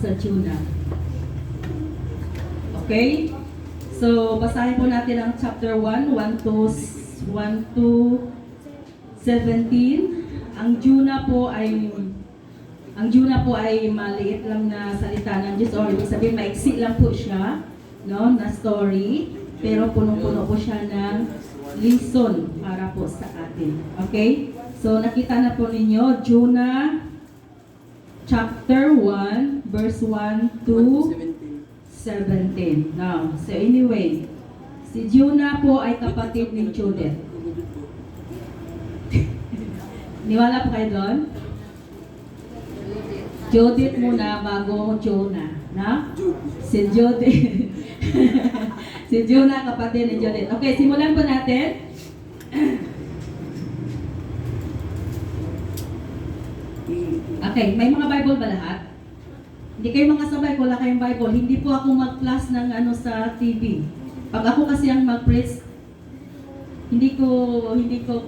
sa Jonah. Okay? So, basahin po natin ang chapter 1, 1 to 17. Ang Jonah po ay maliit lang na salita ng Diyos, or ibig sabihin maiksi lang po siya, no, na story, pero punong-puno po siya ng lesson para po sa atin. Okay? So, nakita na po ninyo, Jonah chapter 1, verse 1 to 17. Now, so anyway, si Jonah po ay kapatid ni Judith. Niwala po kayo doon? Judith muna bago Jonah. Na? Si Judith. Si Jonah kapatid ni Judith. Okay, simulan po natin. Okay, may mga Bible ba lahat? Hindi kayo makasabay kung wala kayong Bible. Hindi po ako mag-class ng sa TV. Pag ako kasi ang mag-preach, hindi ko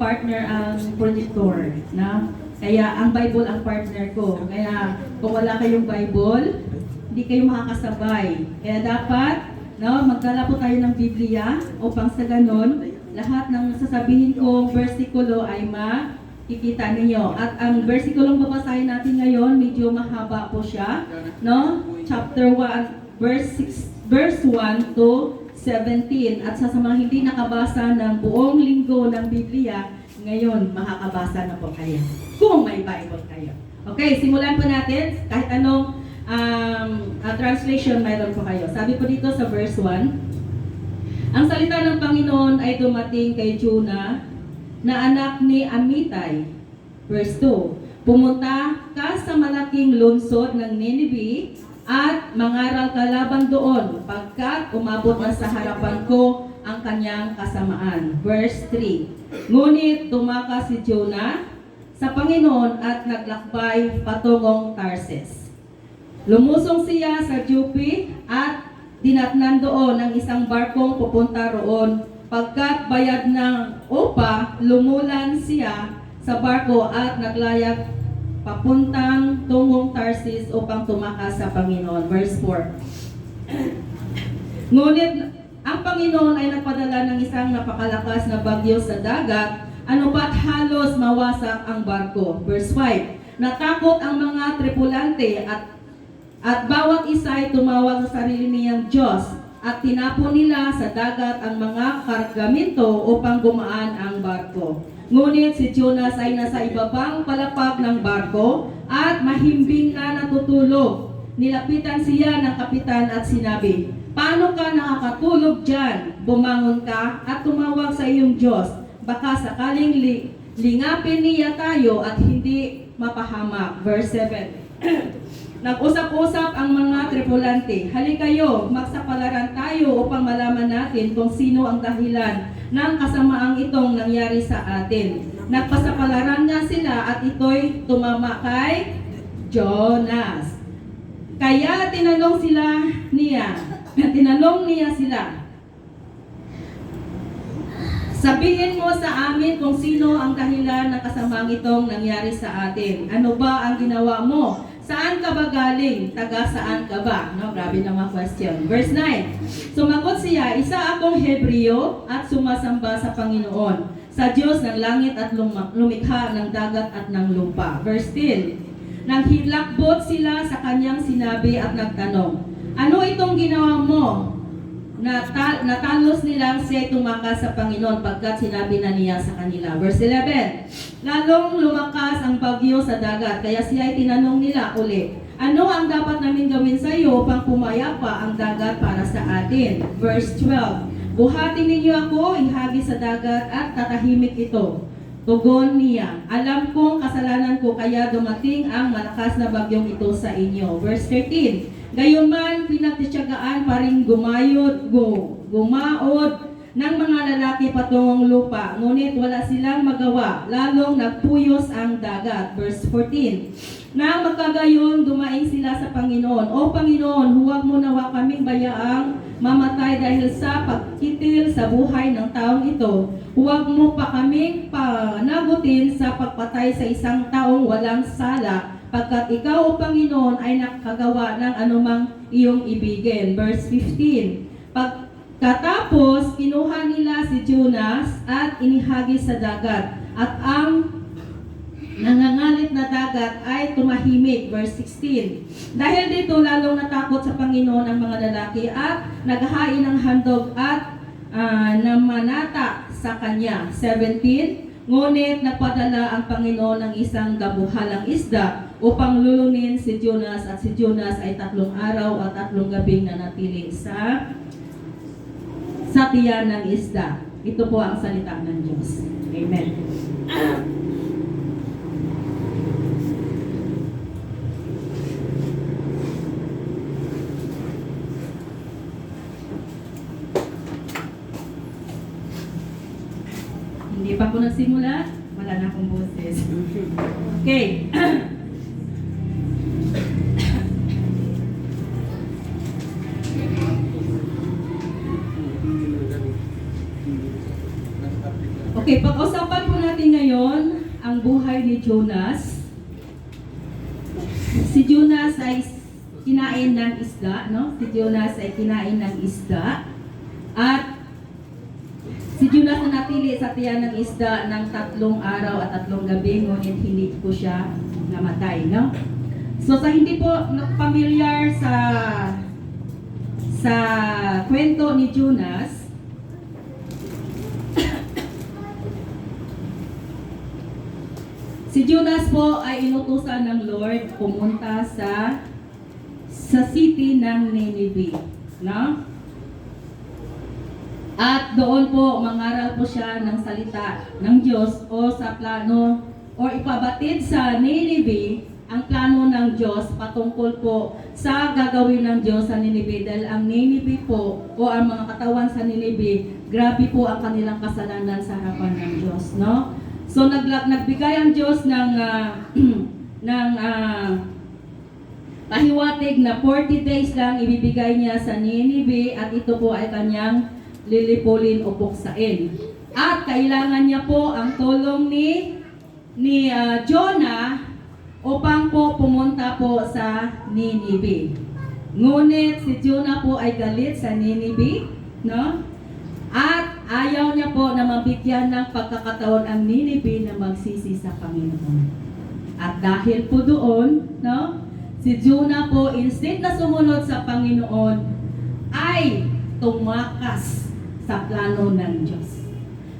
partner ang projector, na? Kaya ang Bible ang partner ko. Kaya kung wala kayong Bible, hindi kayo makakasabay. Kaya dapat, no, magdala po tayo ng Biblia upang sa ganon, lahat ng sasabihin kong versikulo ay makikita ninyo. At ang versikulong babasahin natin ngayon, medyo mahaba po siya, no? Chapter 1, verse 1 to 17. At sa mga hindi nakabasa ng buong linggo ng Biblia, ngayon makakabasa na po kayo. Kung may Bible kayo. Okay, simulan po natin. Kahit anong translation mayroon po kayo. Sabi po dito sa verse 1, ang salita ng Panginoon ay dumating kay Jonah na anak ni Amittai. Verse 2, pumunta ka sa malaking lungsod ng Nineveh at mangaral ka laban doon pagkat umabot na sa harapan ko ang kanyang kasamaan. Verse 3, ngunit tumakas si Jonah sa Panginoon at naglakbay patungong Tarsis. Lumusong siya sa Joppe at dinatnan doon ng isang barkong pupunta roon. Pagkat bayad ng upa, lumulan siya sa barko at naglayag papuntang tungong Tarsis upang tumakas sa Panginoon. Verse 4. Ngunit ang Panginoon ay nagpadala ng isang napakalakas na bagyo sa dagat, ano ba't halos mawasak ang barko. Verse 5. Natakot ang mga tripulante at bawat isa ay tumawag sa sarili niyang Diyos at tinapon nila sa dagat ang mga kargamento upang gumaan ang barko. Ngunit si Jonas ay nasa ibabang palapag ng barko at mahimbing na natutulog. Nilapitan siya ng kapitan at sinabi, paano ka nakakatulog dyan? Bumangon ka at tumawag sa iyong Diyos. Baka sakaling lingapin niya tayo at hindi mapahamak. Verse 7. Nag-usap-usap ang mga tripulante. Halikayo, magsapalaran tayo upang malaman natin kung sino ang dahilan ng kasamaang itong nangyari sa atin. Nagpasapalaran nga sila at ito'y tumama kay Jonas. Kaya tinanong niya sila, sabihin mo sa amin kung sino ang dahilan ng kasamaang itong nangyari sa atin. Ano ba ang ginawa mo? Saan ka ba galing? Taga saan ka ba? No, grabe naman question. Verse 9. Sumagot siya, isa akong Hebreo at sumasamba sa Panginoon, sa Diyos ng langit at lumikha ng dagat at ng lupa. Verse 10. Naghilakbot sila sa kanyang sinabi at nagtanong, ano itong ginawa mo? Natalos nilang siya tumakas sa Panginoon pagkat sinabi na niya sa kanila. Verse 11. Lalong lumakas ang bagyo sa dagat, kaya siya ay tinanong nila uli, ano ang dapat namin gawin sa iyo upang pumayapa ang dagat para sa atin? Verse 12. Buhatin ninyo ako, ihagi sa dagat at tatahimik ito. Tugon niya, alam kong kasalanan ko kaya dumating ang malakas na bagyong ito sa inyo. Verse 13. Gayunman, pinagtityagaan pa rin gumaod ng mga lalaki patungong lupa, ngunit wala silang magawa, lalong nagpuyos ang dagat. Verse 14. Nang magkagayon, dumaing sila sa Panginoon, o Panginoon, huwag mo nawa kaming bayaang mamatay dahil sa pagkitil sa buhay ng taong ito. Huwag mo pa kaming panagutin sa pagpatay sa isang taong walang sala, pagkat ikaw, O Panginoon, ay nakagawa ng anumang iyong ibigin. Verse 15. Pagkatapos, kinuha nila si Jonas at inihagis sa dagat. At ang nangangalit na dagat ay tumahimik. Verse 16. Dahil dito, lalong natakot sa Panginoon ang mga lalaki at naghahain ng handog at namanata sa kanya. 17. Ngunit napadala ang Panginoon ng isang dabuhalang isda upang lulunin si Jonas, at si Jonas ay 3 araw at 3 gabing nanatili sa tiyan ng isda. Ito po ang salita ng Diyos. Amen. Hindi pa po nagsimula, wala na akong boses. Okay. Okay, pag-usapan po natin ngayon ang buhay ni Jonas. Si Jonas ay kinain ng isda, no? Si Jonas ay kinain ng isda. At si Jonas nanatili sa tiyan ng isda ng 3 araw at 3 gabi, ngunit hindi po siya namatay, no? So sa hindi po familiar sa kwento ni Jonas, si Jonas po ay inutusan ng Lord pumunta sa city ng Nineveh, no? At doon po mangaral po siya ng salita ng Diyos o sa plano o ipabatid sa Nineveh ang plano ng Diyos patungkol po sa gagawin ng Diyos sa Nineveh, dahil ang Nineveh po o ang mga katawan sa Nineveh, grabe po ang kanilang kasalanan sa harapan ng Diyos, no? So nagbigay ang Diyos ng pahiwatig na 40 days lang ibibigay niya sa Nineveh, at ito po ay kanyang lilipulin o buksain. At kailangan niya po ang tulong ni Jonah upang po pumunta po sa Nineveh. Ngunit si Jonah po ay galit sa Nineveh, no? At ayaw niya po na mabigyan ng pagkakataon ang Nineveh na magsisi sa Panginoon. At dahil po doon, no, si Jonah po, instead na sumunod sa Panginoon, ay tumakas sa plano ng Diyos.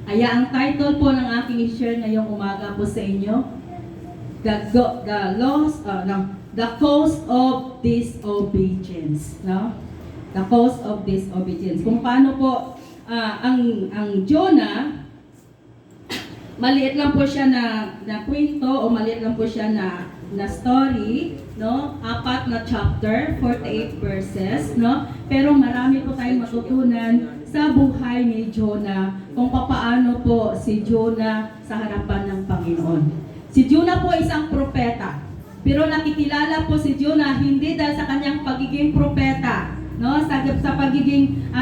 Kaya ang title po ng aking i-share ngayong umaga po sa inyo, The Cost of Disobedience. No? The Cost of Disobedience. Kung paano po ang Jonah, maliit lang po siya na kwento o maliit lang po siya na story, no? 4 na chapter, 48 verses, no? Pero marami po tayong matutunan sa buhay ni Jonah kung paano po si Jonah sa harapan ng Panginoon. Si Jonah po isang propeta, pero nakikilala po si Jonah hindi dahil sa kanyang pagiging propeta, no? Sa pagiging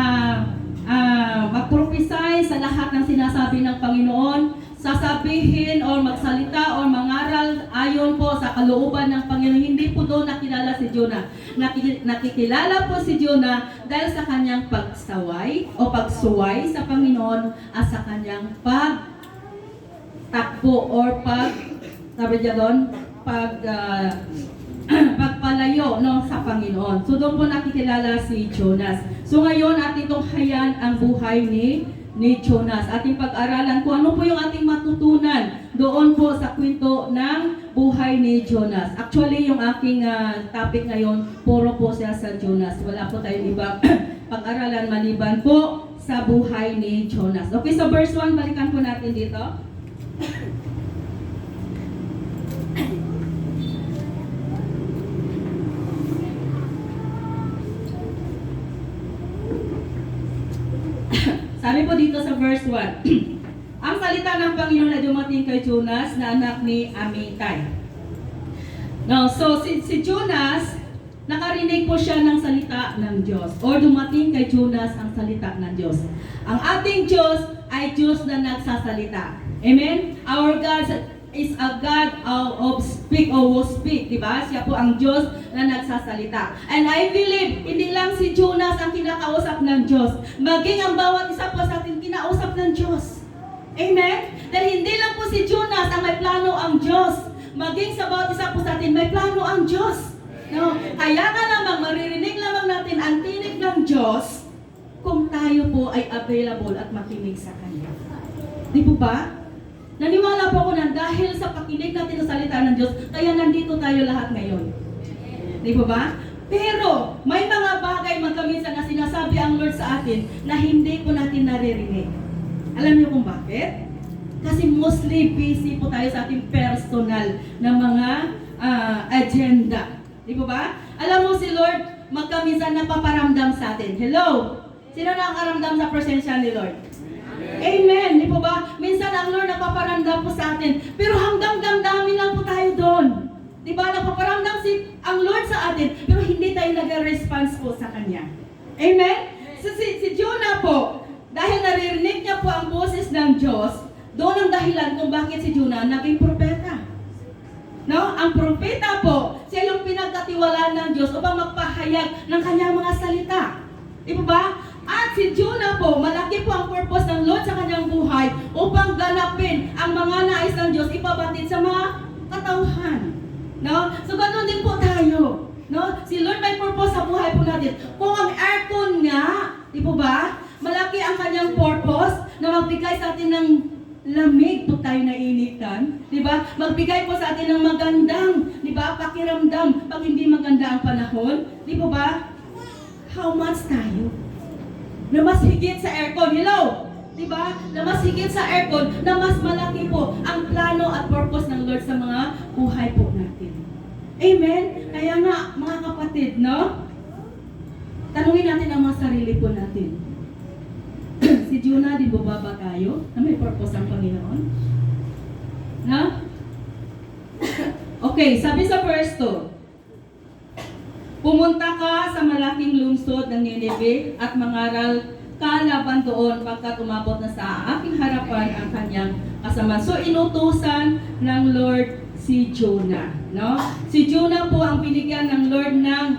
mag-prophesy sa lahat ng sinasabi ng Panginoon, sasabihin o magsalita o mangaral ayon po sa kalooban ng Panginoon. Hindi po doon nakilala si Jonah. Nakikilala po si Jonah dahil sa kanyang pagsaway o pagsuway sa Panginoon at sa kanyang pagtakbo or sabi niya doon, pagpalayo, no, sa Panginoon. So doon po nakikilala si Jonas. So ngayon ating tunghayan ang buhay ni Jonas. Ating pag-aralan kung ano po yung ating matutunan doon po sa kwento ng buhay ni Jonas. Actually, yung aking topic ngayon, puro po siya sa Jonas. Wala po tayong ibang pag-aralan maliban po sa buhay ni Jonas. Okay, so verse 1, balikan po natin dito. Sabi po dito sa verse 1, ang salita ng Panginoon na dumating kay Jonas na anak ni Amittai. No, so si Jonas, nakarinig po siya ng salita ng Diyos, or dumating kay Jonas ang salita ng Diyos. Ang ating Diyos ay Diyos na nagsasalita. Amen? Our God is a God of speak or will speak, di ba? Siya po ang Diyos na nagsasalita. And I believe, hindi lang si Jonas ang kinakausap ng Diyos. Maging ang bawat isa po sa atin kinausap ng Diyos. Amen? Dahil hindi lang po si Jonas ang may plano ang Diyos. Maging sa bawat isa po sa atin, may plano ang Diyos. No? Kaya nga lamang, maririnig lamang natin ang tinig ng Diyos kung tayo po ay available at makinig sa Kanya. Di po ba? Naniwala po ako na dahil sa pakinig natin sa salita ng Diyos, kaya nandito tayo lahat ngayon. Di po ba? Pero may mga bagay magkaminsan na sinasabi ang Lord sa atin na hindi po natin naririnig. Alam niyo kung bakit? Kasi mostly busy po tayo sa ating personal na mga agenda. Di po ba? Alam mo si Lord, magkaminsan napaparamdam sa atin. Hello? Sino nakakaramdam sa presensya ni Lord? Amen. Di po ba? Minsan ang Lord napaparamdam po sa atin. Pero hanggang damdamin lang po tayo doon. Di ba? Napaparamdam ang Lord sa atin. Pero hindi tayo nag-response po sa Kanya. Amen? So, si Jonah po, dahil naririnig niya po ang boses ng Diyos, doon ang dahilan kung bakit si Jonah naging propeta. No? Ang propeta po, siya yung pinagkatiwalaan ng Diyos upang magpahayag ng kanyang mga salita. Di po ba? At si Jonah po, malaki po ang purpose ng Lord sa kanyang buhay upang ganapin ang mga nais ng Diyos ipabatid sa mga katauhan. No? So, ganoon din po tayo. No? Si Lord may purpose sa buhay po natin. Kung ang aircon nga, di po ba? Malaki ang kanyang purpose na magbigay sa atin ng lamig po tayo nainitan. Di ba? Magbigay po sa atin ng magandang, di ba? Pakiramdam pag hindi maganda ang panahon. Di po ba? How much tayo? Na mas higit sa aircon. Hello? Diba? Na mas higit sa aircon, na mas malaki po ang plano at purpose ng Lord sa mga buhay po natin. Amen? Kaya nga, mga kapatid, no? Tanungin natin ang mga sarili po natin. Si Jonah, di ba ba tayo? Na may purpose ang Panginoon? Na? Okay, sabi sa verse 2. Pumunta ka sa malaking lungsod ng Nineveh at mangaral ka laban doon pagkat umabot na sa aking harapan ang kanyang kasama. So inutusan ng Lord si Jonah, no? Si Jonah po ang binigyan ng Lord ng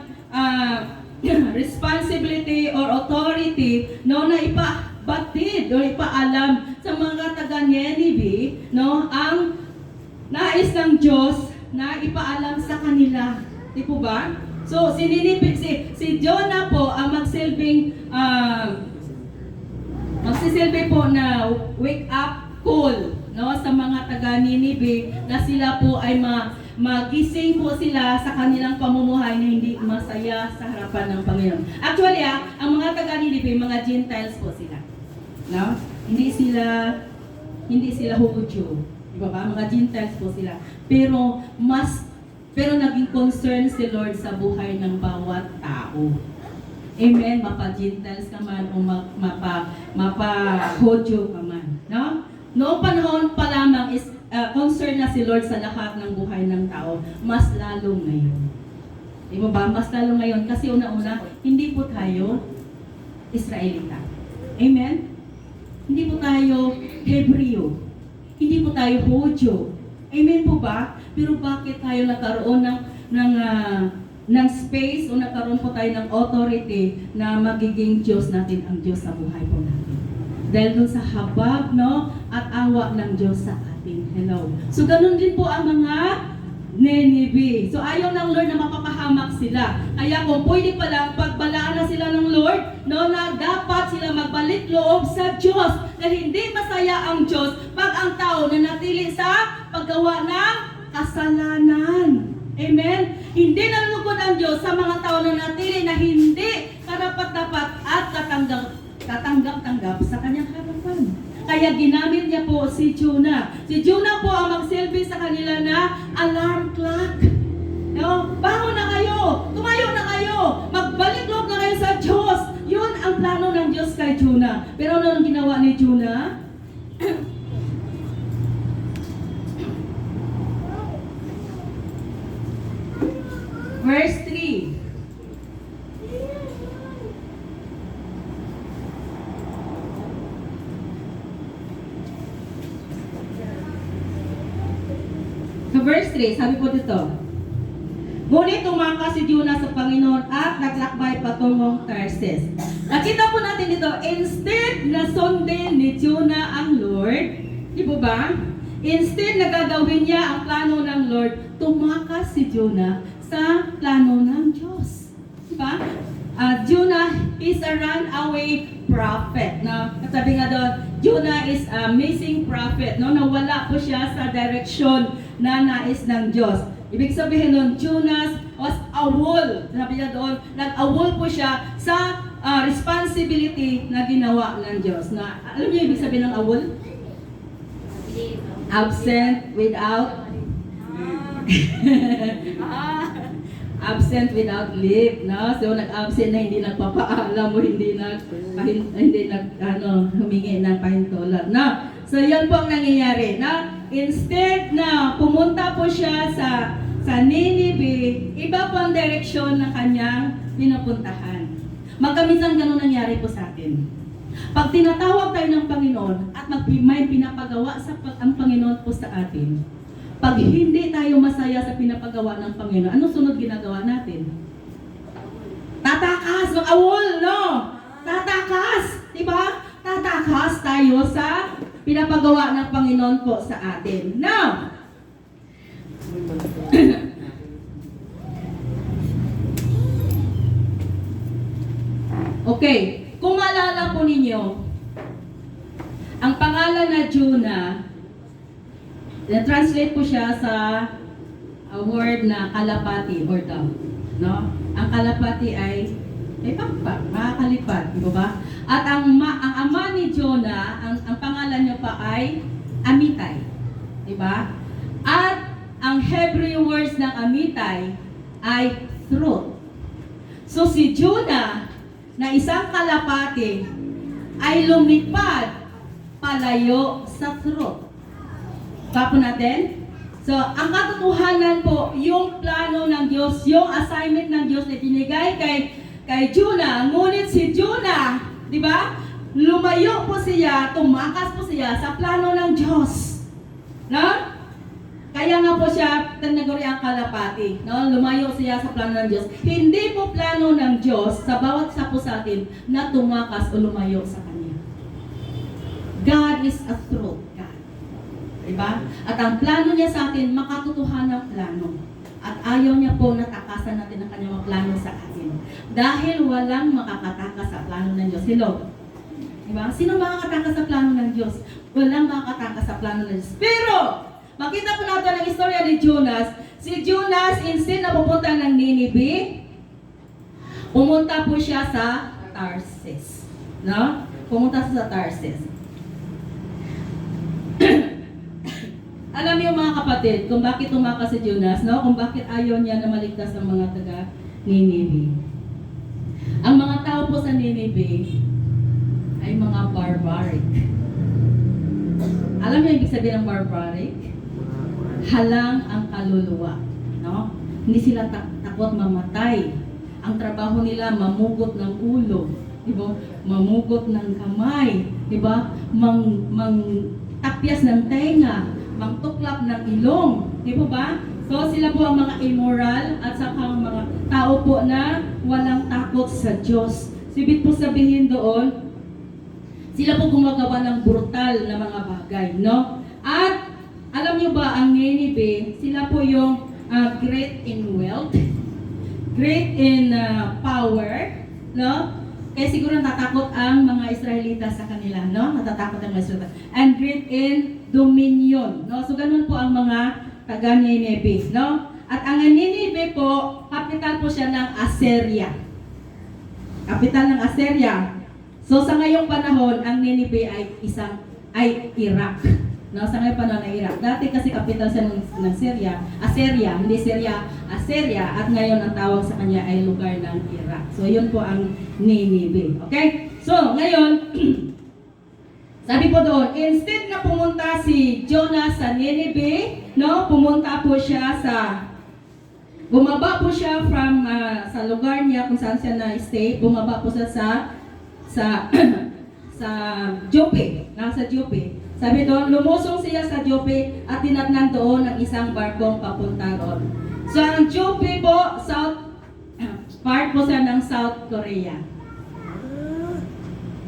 responsibility or authority, no, na ipabatid o ipaalam sa mga taga Nineveh, no, ang nais ng Diyos na ipaalam sa kanila. Di po ba? So, si Jonah po ang magsisilbi po na wake up call, no, sa mga taga Nineveh na sila po ay magising po sila sa kanilang pamumuhay na hindi masaya sa harapan ng Panginoon. Actually, ang mga taga Nineveh, mga Gentiles po sila. No? Hindi sila Hudyo. Diba ba? Mga Gentiles po sila. Pero naging concern si Lord sa buhay ng bawat tao. Amen? Mapa-Gentiles ka man o mapa-Hodyo ka man. No? Noong panahon pa lamang is concern na si Lord sa lahat ng buhay ng tao. Mas lalo ngayon. Di ba ba? Mas lalo ngayon. Kasi una-una, hindi po tayo Israelita. Amen? Hindi po tayo Hebreo. Hindi po tayo Hodyo. Amen po ba? Pero bakit tayo nagkaroon ng space o nagkaroon po tayo ng authority na magiging Diyos natin ang Diyos sa buhay po natin? Dahil dun sa habag, no, at awa ng Diyos sa atin. Hello. So ganun din po ang mga Nineveh. So ayaw ng Lord na mapapahamak sila. Kaya kung pwede pa lang, pagbalaan na sila ng Lord, no, na dapat sila magbalik loob sa Diyos. Dahil hindi masaya ang Diyos pag ang tao na natili sa paggawa ng kasalanan. Amen? Hindi nalulugod ang Diyos sa mga tao na natili na hindi karapat-dapat at katanggap-tanggap sa kanyang harapan. Kaya ginamit niya po si Jonah. Si Jonah po ang magsilbi sa kanila na alarm clock. No? Bangon na kayo! Tumayo na kayo! Magbalik loob na kayo sa Diyos! Yun ang plano ng Diyos kay Jonah. Pero ano ang ginawa ni Jonah? Verse 3. verse 3, sabi po dito, ngunit tumakas si Jonah sa Panginoon at naglakbay patungong Tarsis. Nakita po natin dito, instead na sundin ni Jonah ang Lord, di po ba? Instead na gagawin niya ang plano ng Lord, tumakas si Jonah sa plano ng Diyos. Di ba? Jonah is a runaway prophet. No? Sabi nga doon, Jonah is a missing prophet. No? Nawala po siya sa direksyon na nais ng Diyos. Ibig sabihin nun, Jonah was awol. Sabi niya doon, nag-awol po siya sa responsibility na ginawa ng Diyos. Na, alam niyo ibig sabihin ng awol? Absent without absent without leave, no? So nag-absent na hindi nagpapaalam o hindi humingi ng pahintulot, no? So yan po ang nangyayari, no? Instead na pumunta po siya sa Nineveh, iba po ang direksyon na kanyang pinupuntahan. Magkamisan ganun nangyari po sa atin. Pag tinatawag tayo ng Panginoon at may pinapagawa ang Panginoon po sa atin, pag hindi tayo masaya sa pinapagawa ng Panginoon, ano sunod ginagawa natin? Tatakas, mag-awol, no? Tatakas, di ba? Tatakas tayo sa pinapagawa ng Panginoon po sa atin. Now, okay, kung maalala po ninyo, ang pangalan na Jonah, translate po siya sa word na kalapati or dove, no? Ang kalapati ay pakpak, makakalipat, di ba? At ang ama ni Jonah, ang pangalan niya pa ay Amittai, di ba? At ang Hebrew words ng Amittai ay truth. So si Jonah na isang kalapati ay lumipad palayo sa truth. Kapo natin? So, ang katotohanan po, yung plano ng Diyos, yung assignment ng Diyos na binigay kay Jonah, ngunit si Jonah, di ba? Lumayo po siya, tumakas po siya sa plano ng Diyos. No? Kaya nga po siya, tinaguri ang kalapati. No? Lumayo siya sa plano ng Diyos. Hindi po plano ng Diyos sa bawat isa po sa atin na tumakas o lumayo sa Kanya. God is a truth. Diba? At ang plano niya sa atin, makatotohanan ang plano. At ayaw niya po natakasan natin ang kanyang plano sa atin. Dahil walang makakatakas sa plano ng Diyos. Hello? Diba? Sino makakatakas sa plano ng Diyos? Walang makakatakas sa plano ng Diyos. Pero, makita po natin ang istorya ni Jonas. Si Jonas, instead na pupunta ng Nineveh, pumunta po siya sa Tarsis. No? Pumunta siya sa Tarsis. Alam niyo mga kapatid, kung bakit tumakas si Jonas, no? Kung bakit ayaw niya na maligtas ang mga taga Nineveh. Ang mga tao po sa Nineveh ay mga barbaric. Alam niyo ibig sabihin ng barbaric? Halang ang kaluluwa, no? Hindi sila takot mamatay. Ang trabaho nila mamugot ng ulo, di ba? Mamugot ng kamay, di ba? Tapyas ng tenga, mangtuklap ng ilong. Di po ba? So sila po ang mga immoral at saka ang mga tao po na walang takot sa Diyos. Sibig po sabihin doon, sila po gumagawa ng brutal na mga bagay, no? At alam niyo ba, ang Nineveh, sila po yung great in wealth, great in power, no? Kaya siguro natatakot ang mga Israelita sa kanila, no? Natatakot ang mga Israelita. And great in dominion, no? So ganun po ang mga taga Nineveh, no? At ang Nineveh po, kapital po siya ng Assyria. Kapital ng Assyria. So sa ngayong panahon, ang Nineveh ay Iraq. No, sa ngayong panahon ay Iraq. Dati kasi kapital siya ng Syria, Assyria, hindi Syria, Assyria, at ngayon ang tawag sa kanya ay lugar ng Iraq. So yun po ang Nineveh. Okay? So ngayon, sabi po doon, instead na pumunta si Jonah sa Nineveh, no, pumunta po siya bumaba po siya from sa lugar niya kung saan siya na-stay, bumaba po siya sa Joppe, nasa Joppe. Sabi doon, lumusong siya sa Joppe at tinatnan doon ang isang barkong papunta roon. So ang Joppe po, part po siya ng South Korea.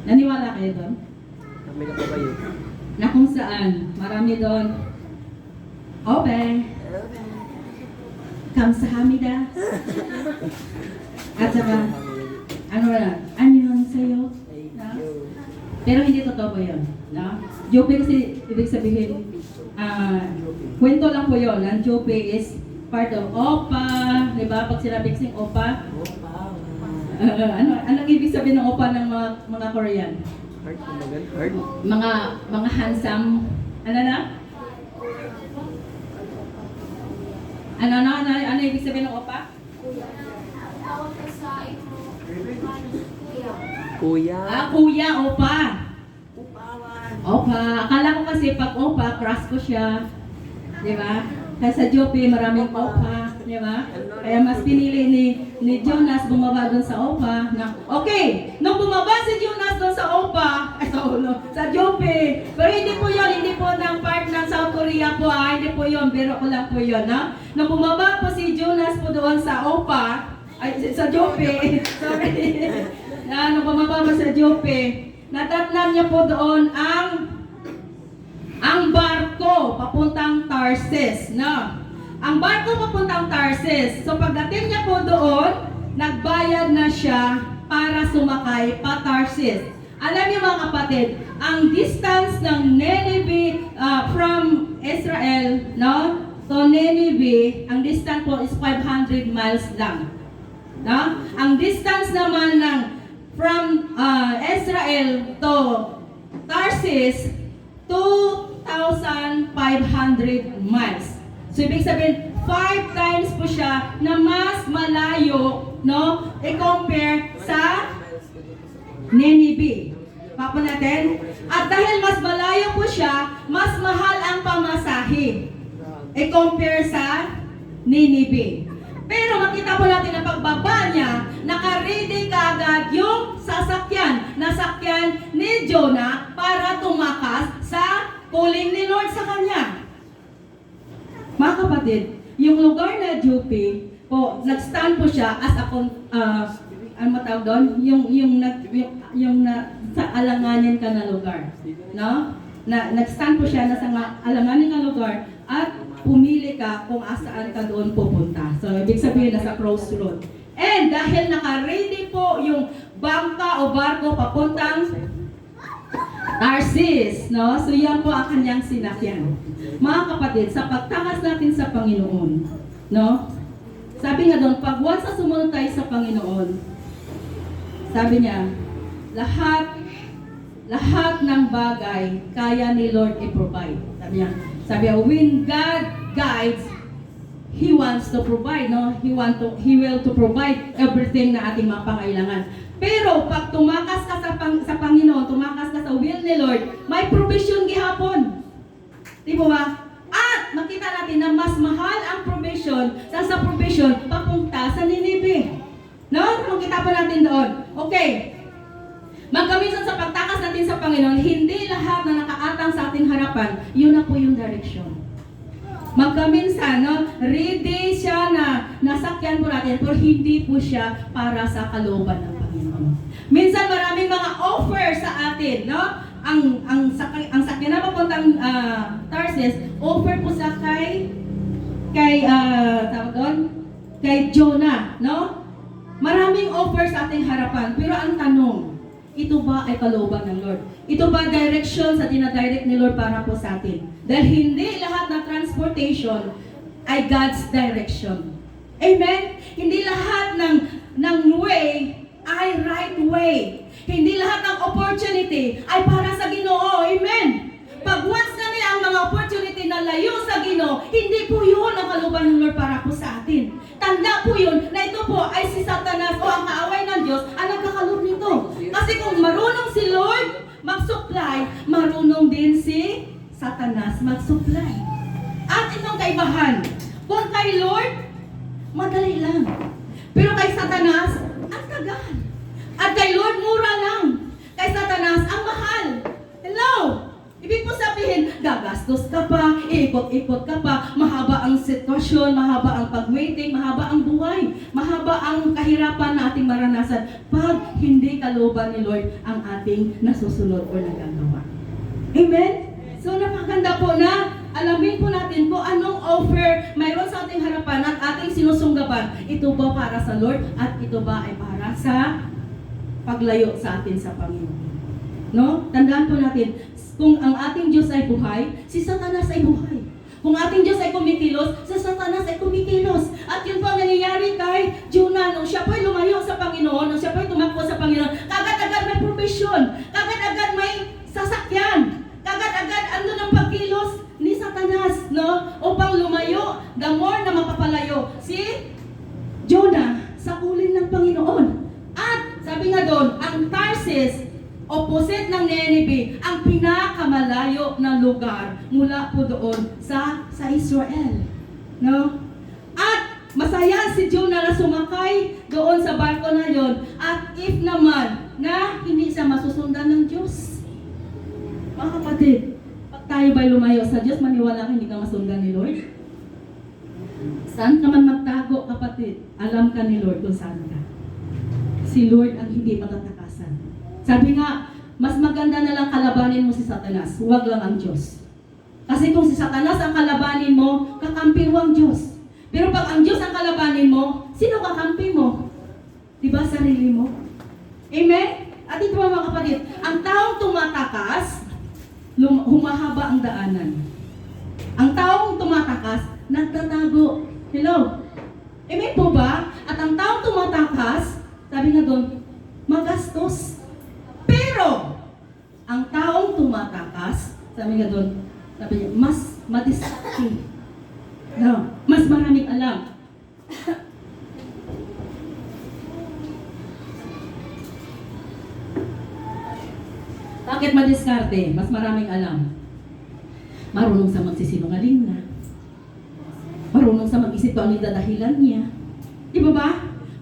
Naniwala kayo doon? Kami na pa kayo. Na kung saan, marami doon. Obe. Kamsahamnida. At saka, ano na, anyon sa'yo. No? Pero hindi totoo po yun. No? Joppe kasi, ibig sabihin, kwento lang po yun. Ang Joppe is part of Opa. Diba? Pag sinabi kasing Opa, anong ibig sabihin ng Opa ng mga Korean? Heart, kumagal. Heart. Mga handsome, ano na? Ano ibig sabihin ng Opa? Kuya. Kuya, Opa. Opa. Akala ko kasi pag Opa, crush ko siya. Di ba? Kaya sa Joppe, maraming Opa. Di ba? Kaya mas pinili ni Jonas bumaba doon sa Opa. Okay, nung bumaba si Jonas doon sa Opa, sa Joppe. Pero hindi po yun, hindi po ng part ng South Korea po. Hindi po yun, biro ko lang po yun. Nung bumaba po si Jonas po doon sa Opa, sa Joppe, sorry. Nung bumaba po sa Joppe, natatnan niya po doon ang barko papuntang Tarsis, no? Ang barko papuntang Tarsis. So pagdating niya po doon, nagbayad na siya para sumakay pa Tarsis. Alam niyo mga kapatid, ang distance ng Nineveh from Israel, no? To Nineveh, ang distance po is 500 miles lang. No? Ang distance naman ng from Israel to Tarsis, 2,500 miles. So, ibig sabihin, 5 times po siya na mas malayo, no? I-compare sa Nineveh. Papa natin. At dahil mas malayo po siya, mas mahal ang pamasahe. I-compare sa Nineveh. Pero makita po natin na pagbaba niya, naka-ready kaagad yung nasakyan ni Jonah para tumakas sa calling ni Lord sa kanya. Mga kapatid, yung lugar na Joppe po, nag-stand po siya as a ano matawag doon? Yung sa alanganin ka na lugar. No? Nag-stand po siya na sa alanganin ka lugar at pumili ka kung asaan ka doon pupunta. So, ibig sabihin nasa crossroad. And dahil naka-ready po yung bangka o barko papuntang Tarsis, no? So, yan po ang kanyang sinakyan. Mga kapatid, sa pagtakas natin sa Panginoon, no? Sabi nga doon, pag once na sumunod tayo sa Panginoon, sabi niya, lahat ng bagay kaya ni Lord i-provide. Sabi niya, when God guides, He wants to provide, no? He will to provide everything na ating mga pangailangan. Pero pag tumakas ka sa Panginoon, tumakas ka sa will ni Lord, may provision gihapon. Di ba? At makita natin na mas mahal ang provision sa provision papunta sa Nineveh. No? Makita po natin doon. Okay. Magkaminsan sa pagtakas natin sa Panginoon, hindi lahat na nakaatang sa ating harapan, yun na po yung direction. Magkaminsan, no, ready siya na nasakyan po natin, pero hindi po siya para sa kalooban ng Panginoon. Minsan maraming mga offer sa atin, no? Ang sakyan na papuntang Tarsis, offer po sa kay Jonah, no? Maraming offer sa ating harapan, pero ang tanong, ito ba ay kalooban ng Lord? Ito ba direction sa dinadirect ni Lord para po sa atin? Dahil hindi lahat ng transportation ay God's direction. Amen? Hindi lahat ng way ay right way. Hindi lahat ng opportunity ay para sa Ginoo. Amen? Pag once na niya ang mga opportunity na layo sa Ginoo, hindi po yun ang kalooban ng Lord para po sa atin. Tanda po yun na ito po ay si Satanas o ang kaaway ng Diyos ang nagkakaloob nito. Kasi kung marunong si Lord mag-supply, marunong din si Satanas mag-supply. At itong kaibahan, kung kay Lord, madali lang. Pero kay Satanas, ang tagal. At kay Lord, mura lang. Kay Satanas, ang mahal. Hello? Ibig po sabihin, ikot-ikot ka pa, mahaba ang sitwasyon, mahaba ang pag-waiting, mahaba ang buhay, mahaba ang kahirapan na ating maranasan pag hindi kalooban ni Lord ang ating nasusunod o nagagawa. Amen? So napakaganda po na alamin po natin kung anong offer mayroon sa ating harapan at ating sinusunggaban. Ito ba para sa Lord at ito ba ay para sa paglayo sa atin sa Panginoon? No? Tandaan po natin, kung ang ating Diyos ay buhay, si Satanas ay buhay. Kung ating Diyos ay kumikilos, si Satanas ay kumikilos. At yun po ang nangyayari kay Jonah nung siya po'y lumayo sa Panginoon, nung siya po'y tumakbo sa Panginoon, kagad-agad may provision, kagad-agad may sasakyan, kagad-agad andun ang pagkilos ni Satanas, no? Upang lumayo, the more na mapapalayo si Jonah sa kulin ng Panginoon. At sabi nga doon, ang Tarsis, opposite ng Nineveh, ang pinakamalayo na lugar mula po doon sa Israel. No? At masaya si Jonah na sumakay doon sa barko na yon. At if naman na hindi siya masusundan ng Diyos. Mga kapatid, pag tayo ba'y lumayo sa Diyos, maniwala ka hindi ka masundan ni Lord? Saan ka man magtago, kapatid? Alam ka ni Lord kung saan ka. Si Lord ang hindi matatakasan. Sabi nga, mas maganda na lang kalabanin mo si Satanas, huwag lang ang Diyos. Kasi kung si Satanas ang kalabanin mo, kakampi mo ang Diyos. Pero pag ang Diyos ang kalabanin mo, sino kakampi mo? Diba sarili mo? Amen? At ito mga kapatid, ang taong tumatakas, humahaba ang daanan. Ang taong tumatakas, nagtatago. Hello? Amen po ba? At ang taong tumatakas, sabi nga doon, magastos. Pero, ang taong tumatakas, sabi nga doon, sabi niya, mas madiskarte. No, mas maraming alam. Bakit madiskarte? Mas maraming alam. Marunong sa magsisinungaling na. Marunong sa mag-isip kung ano yung dadahilan niya. Di ba ba?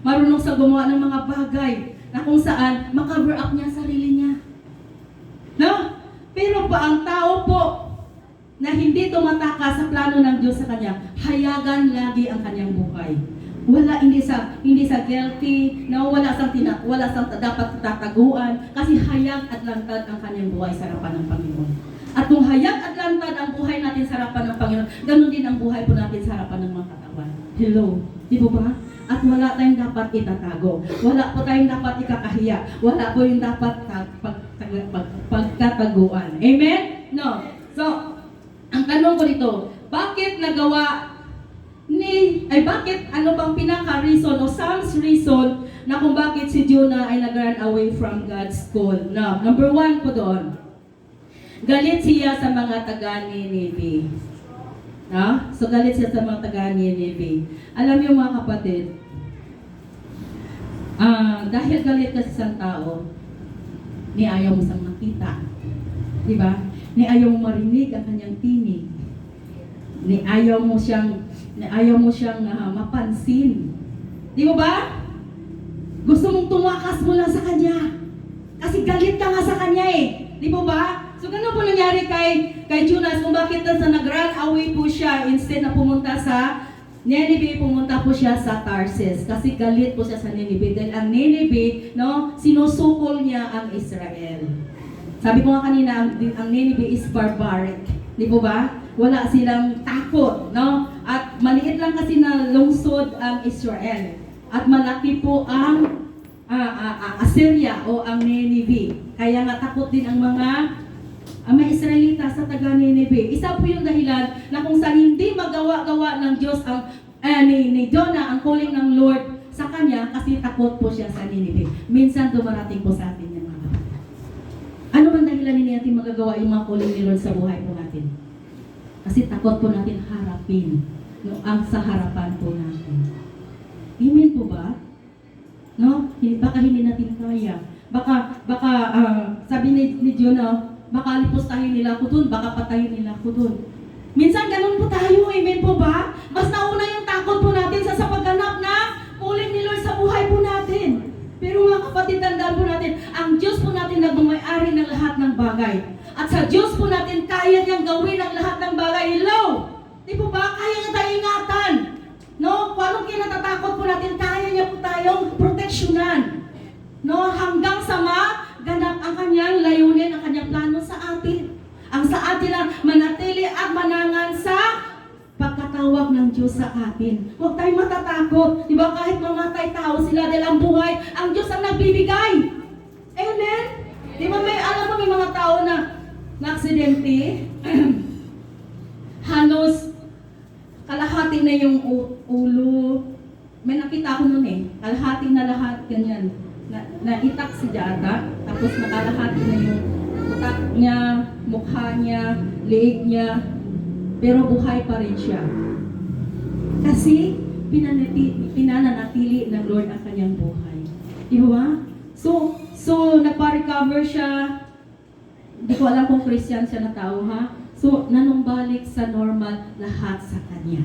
Marunong sa gumawa ng mga bagay na kung saan makaver up niya sarili niya. No? Pero pa ang tao po na hindi tumatakas sa plano ng Diyos sa kanya, hayagan lagi ang kanyang buhay. Hindi sa guilty, no, wala sang dapat tataguan kasi hayag at lantad ang kanyang buhay sa harapan ng Panginoon. At kung hayag at lantad ang buhay natin sa harapan ng Panginoon, ganun din ang buhay po natin sa harapan ng mga katawan. Hello, di ba ba? At wala tayong dapat itatago. Wala po tayong dapat ikakahiya. Wala po yung dapat pagkataguan. Amen? No. So, ang tanong ko dito, bakit ano bang pinaka-reason o some reason na kung bakit si Jonah ay nag-run away from God's call? No. Number 1 po doon. Galit siya sa mga taga-Nineveh. No? So, galit siya sa mga taga-Nineveh. Alam niyo mga kapatid, dahil galit ka sa isang tao, ni ayaw mo siyang makita. Diba? Ni ayaw mo marinig ang kanyang tinig. Ni ayaw mo siyang mapansin. Di ba ba? Gusto mong tumakas mo lang sa kanya. Kasi galit ka nga sa kanya eh. Di ba ba? So, gano'n po nangyari kay Jonas kung bakit sa nag-run away po siya instead na pumunta sa Nineveh, pumunta po siya sa Tarsis. Kasi galit po siya sa Nineveh. Dahil ang Nineveh, no, sinusukol niya ang Israel. Sabi ko nga kanina, ang Nineveh is barbaric. Di po ba? Wala silang takot, no? At maliit lang kasi na lungsod ang Israel. At malaki po ang Assyria o ang Nineveh. Kaya nga takot din ang mga Israelita sa taga-Nineveh. Isa po yung dahilan na kung saan hindi magawa-gawa ng Diyos ni Jonah ang calling ng Lord sa kanya kasi takot po siya sa Nineveh. Minsan dumarating po sa atin yung mga kapatid. Ano man dahilan hindi natin magagawa yung mga calling ni Lord sa buhay po natin? Kasi takot po natin harapin ang sa harapan po natin. Amen po ba? No? Baka hindi natin kaya. Baka sabi ni Jonah, baka lipustahin nila ako dun, baka patayin nila ako dun. Minsan ganun po tayo, amen po ba? Mas nauna yung takot po natin sa pagganap na calling ni Lord sa buhay po natin. Pero mga kapatid, tandaan po natin, ang Diyos po natin nagmamay-ari ng lahat ng bagay. At At sa Diyos po natin, kaya niyang gawin ang lahat ng bagay. Hello! Di po ba? Kaya niya tayong ingatan. No? Kung anong kinatatakot po natin, kaya niya po tayong proteksyonan. No? Hanggang sa maganap ang kanyang layunin, ang kanyang plano sa atin. Ang sa atin lang manatili at manangan sa pagkatawag ng Diyos sa atin. Huwag tayong matatakot. Di ba? Kahit mamatay tao sila dahil ang buhay, ang Diyos ang nagbibigay. Amen? Di ba alam mo may mga tao na aksidente, halos kalahati na yung ulo. May nakita ko noon kalahati na lahat, ganyan. Naitak si Jata, tapos nakalahati na yung utak niya, mukha niya, liig niya, pero buhay pa rin siya. Kasi pinananatili ng Lord ang kanyang buhay. Di ba? So nagpa-recover siya. Hindi ko alam kung Christian siya na tao, ha? So, nanumbalik sa normal lahat sa kanya.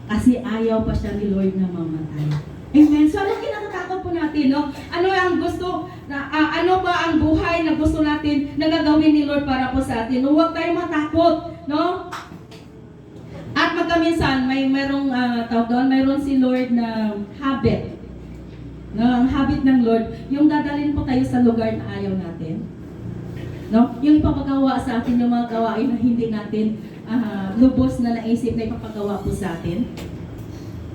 Kasi ayaw pa siya ni Lord na mamatay. Amen? So, ano kinakatakot po natin, no? Ano ang gusto, ano ba ang buhay na gusto natin na gagawin ni Lord para po sa atin? No, huwag tayong matakot, no? At magkaminsan, mayroong tawag doon, mayroon si Lord na habit. No, ang habit ng Lord, yung dadalhin po tayo sa lugar na ayaw natin. No? Yung ipapagawa sa atin, yung mga gawain na hindi natin lubos na naisip na ipapagawa po sa atin.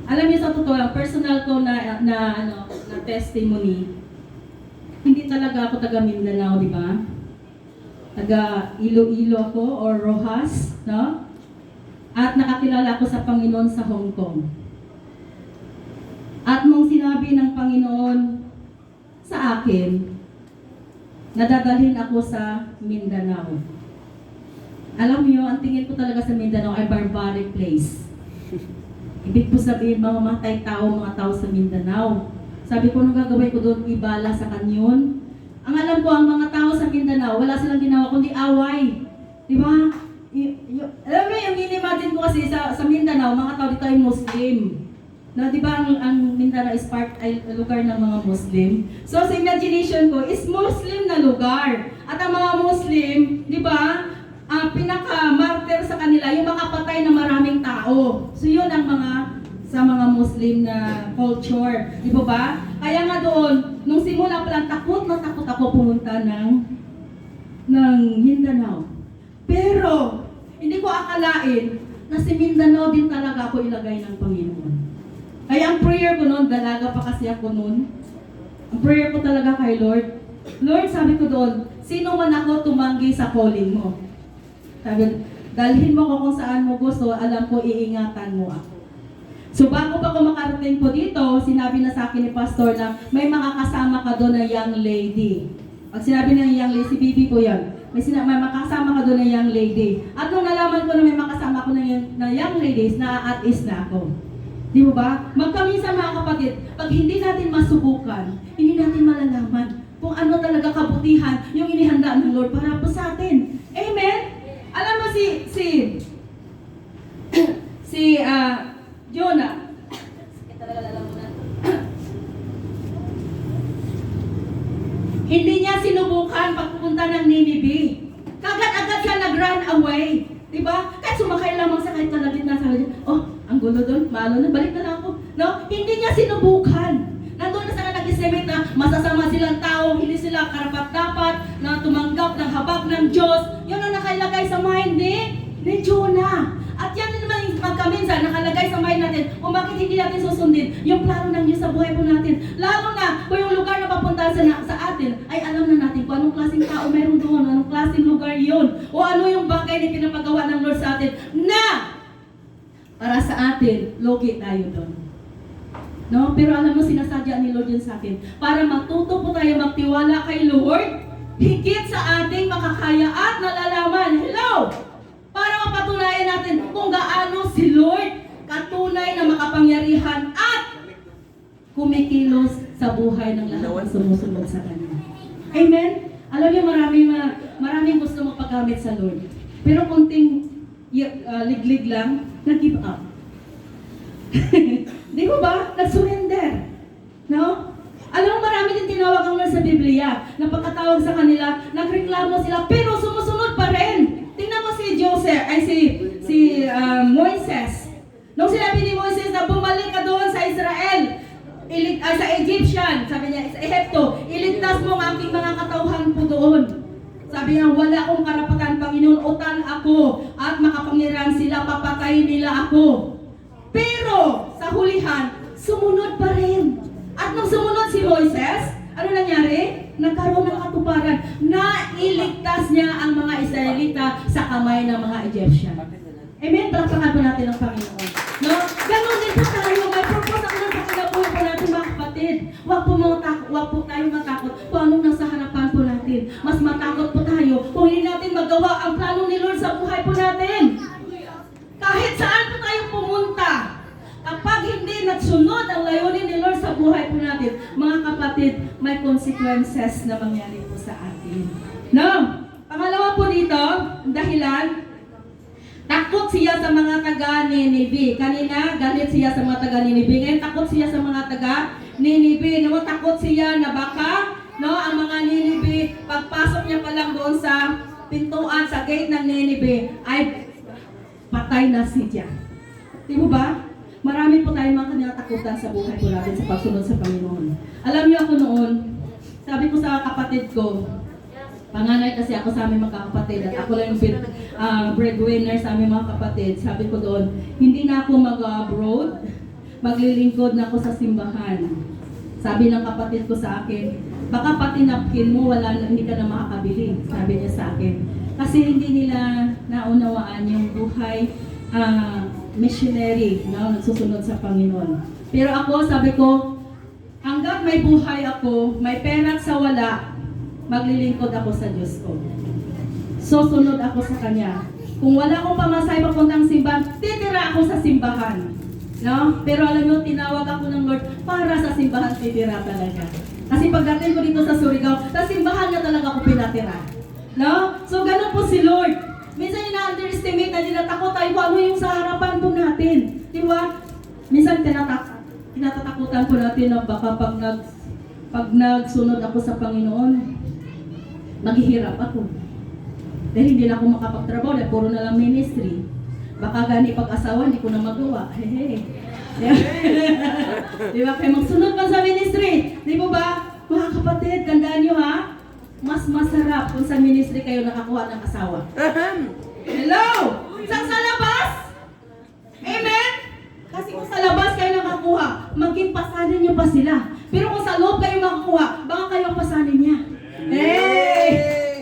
Alam niyo sa totoo lang, personal ko na testimony, hindi talaga ako taga Mindanao, di ba? Taga Iloilo ako or Rojas, no? At nakakilala ko sa Panginoon sa Hong Kong. At nung sinabi ng Panginoon sa akin, nadadalhin ako sa Mindanao. Alam niyo, ang tingin ko talaga sa Mindanao ay barbaric place. Ibig po sabihin, mga matay tao, mga tao sa Mindanao. Sabi ko, nung gagawin ko doon, ibala sa kanyon. Ang alam ko, ang mga tao sa Mindanao, wala silang ginawa kundi away. Di ba? Alam mo, yung inimagine ko kasi sa Mindanao, mga tao dito ay Muslim. Na, di ba, ang Mindanao is ay lugar ng mga Muslim. So, sa imagination ko, is Muslim na lugar. At ang mga Muslim, di ba, pinaka-martyr sa kanila, yung makapatay na maraming tao. So, yun ang sa mga Muslim na culture. Di ba? Kaya nga doon, nung simula pa lang, takot na takot ako pumunta ng Mindanao. Pero, hindi ko akalain na si Mindanao din talaga ako ilagay ng Panginoon. Kaya ang prayer ko noon, dalaga pa kasi ako noon. Ang prayer ko talaga kay Lord, Lord, sabi ko doon, sino man ako tumanggi sa calling mo? Sabi, dalhin mo ko kung saan mo gusto, alam ko iingatan mo ako. So bago pa ako makarating po dito, sinabi na sa akin ni Pastor na may makakasama ka doon na young lady. Pag sinabi ng young lady, si Bibi ko yan. May makasama ka doon na young lady. At nung nalaman ko na may makasama ko na young ladies, na-at-is na ako. Di ba ba? Magkaminsan mga kapatid, pag hindi natin masubukan, hindi natin malalaman kung ano talaga kabutihan yung inihanda ng Lord para po sa atin. Amen? Alam mo si Jonah. Talaga alam mo na. Hindi niya sinubukan pagpunta ng Nineveh. Kagad-agad siya nag-run away. Diba? Kahit sumakay lamang sa kahit kalagit na sa kalagit. Oh, ang gulo doon, malo na, balik na lang ako. No? Hindi niya sinubukan. Nandun na sana nag-estimate na masasama silang tao, hindi sila karapat-dapat na tumanggap ng habag ng Diyos. Yun ang nakalagay sa mind ni Jonah. At yan din naman yung pagkaminsan nakalagay sa mind natin kung bakit hindi natin susundin yung plano ng Diyos sa buhay po natin. Lalo na kung yung lugar na papunta sa atin ay alam na natin kung anong klaseng tao meron doon, anong klaseng lugar yun, o ano yung bagay na pinapagawa ng Lord sa atin na para sa atin, logi tayo doon. No? Pero alam mo, sinasadya ni Lord yun sa atin para matuto po tayo magtiwala kay Lord higit sa ating makakaya at nalalaman. Hello! Para mapatunayan natin kung gaano si Lord katunay na makapangyarihan at kumikilos sa buhay ng lahat ng sumusunod sa Kanya. Amen? Alam niyo, maraming gusto magpagamit sa Lord. Pero kunting liglig lang, nag-give up. Di ba ba? Nag-surrender. No? Alam mo, marami din tinawag ang Lord sa Biblia na pagkatawag sa kanila, nagreklamo sila, pero sumusunod pa rin. Joseph, ay Moises. Nung sinabi ni Moises na bumalik ka doon sa Israel, sa Egyptian, sabi niya, sa Ehipto, iligtas mo ang aking mga katauhan po doon. Sabi niya, wala akong karapatan, Panginoon, utan ako at makapangyarihan sila, papatayin nila ako. Pero sa hulihan, sumunod pa rin. At nung sumunod si Moises, ano nangyari? Nagkaroon ng katuparan na iligtas niya ang mga Israelita sa kamay ng mga Egyptian. Amen? Palakpakan po natin ang Panginoon. No? Ganon din po tayo. May purpose ako ng pagkakabuhay po natin, mga kapatid. Huwag po tayong matakot kung anong nasa harapan po natin. Mas matakot po tayo kung hindi natin magawa ang plano ni Lord sa buhay po natin. Kahit saan po tayo pumunta, kapag hindi nagsunod ang layunin ni Lord sa buhay po natin, mga kapatid, may consequences na mangyari po sa atin. No? Pangalawa po dito, dahilan, takot siya sa mga taga Ninive. Kanina, galit siya sa mga taga Ninive. Ngayon, takot siya sa mga taga Ninive. No? Takot siya na baka, no, ang mga Ninive, pagpasok niya pa lang doon sa pintuan, sa gate ng Ninive, ay patay na siya. Di mo ba? Marami po tayong mga kinatakutan sa buhay po natin sa pagsunod sa Panginoon. Alam niyo ako noon, sabi ko sa kapatid ko, panganay kasi ako sa aming mga kapatid at ako lang yung breadwinner sa aming mga kapatid. Sabi ko doon, hindi na ako mag-abroad, maglilingkod na ako sa simbahan. Sabi ng kapatid ko sa akin, baka pati napkin mo, hindi ka na makakabili. Sabi niya sa akin. Kasi hindi nila naunawaan yung buhay missionary na nagsusunod sa Panginoon. Pero ako, sabi ko, hanggang may buhay ako, may pera at sa wala, maglilingkod ako sa Diyos ko. Susunod ako sa Kanya. Kung wala akong pamasahe papuntang simbahan, titira ako sa simbahan. No? Pero alam nyo, tinawag ako ng Lord para sa simbahan, titira talaga. Kasi pagdating ko dito sa Surigao, sa simbahan na talaga ako pinatira. No? So, ganun po si Lord. Minsan ina-underestimate na dinatakot tayo kung ano yung sa harapan po natin. Di ba? Minsan tinatatakutan po natin na baka pag nagsunod ako sa Panginoon, maghihirap ako. Dahil hindi na ako makapagtrabaho, dahil puro na lang ministry. Baka gani pag-asawa, hindi ko na magawa. Hehe. Di ba? Kaya magsunod pa sa ministry. Di ba ba? Mga kapatid, tandaan nyo ha, mas masarap kung sa ministry kayo nakakuha ng asawa. Hello! Sa labas? Amen? Kasi kung sa labas kayo nakakuha, maging pasanin nyo pa sila. Pero kung sa loob kayo makakuha, baka kayo ang pasanin niya. Hey!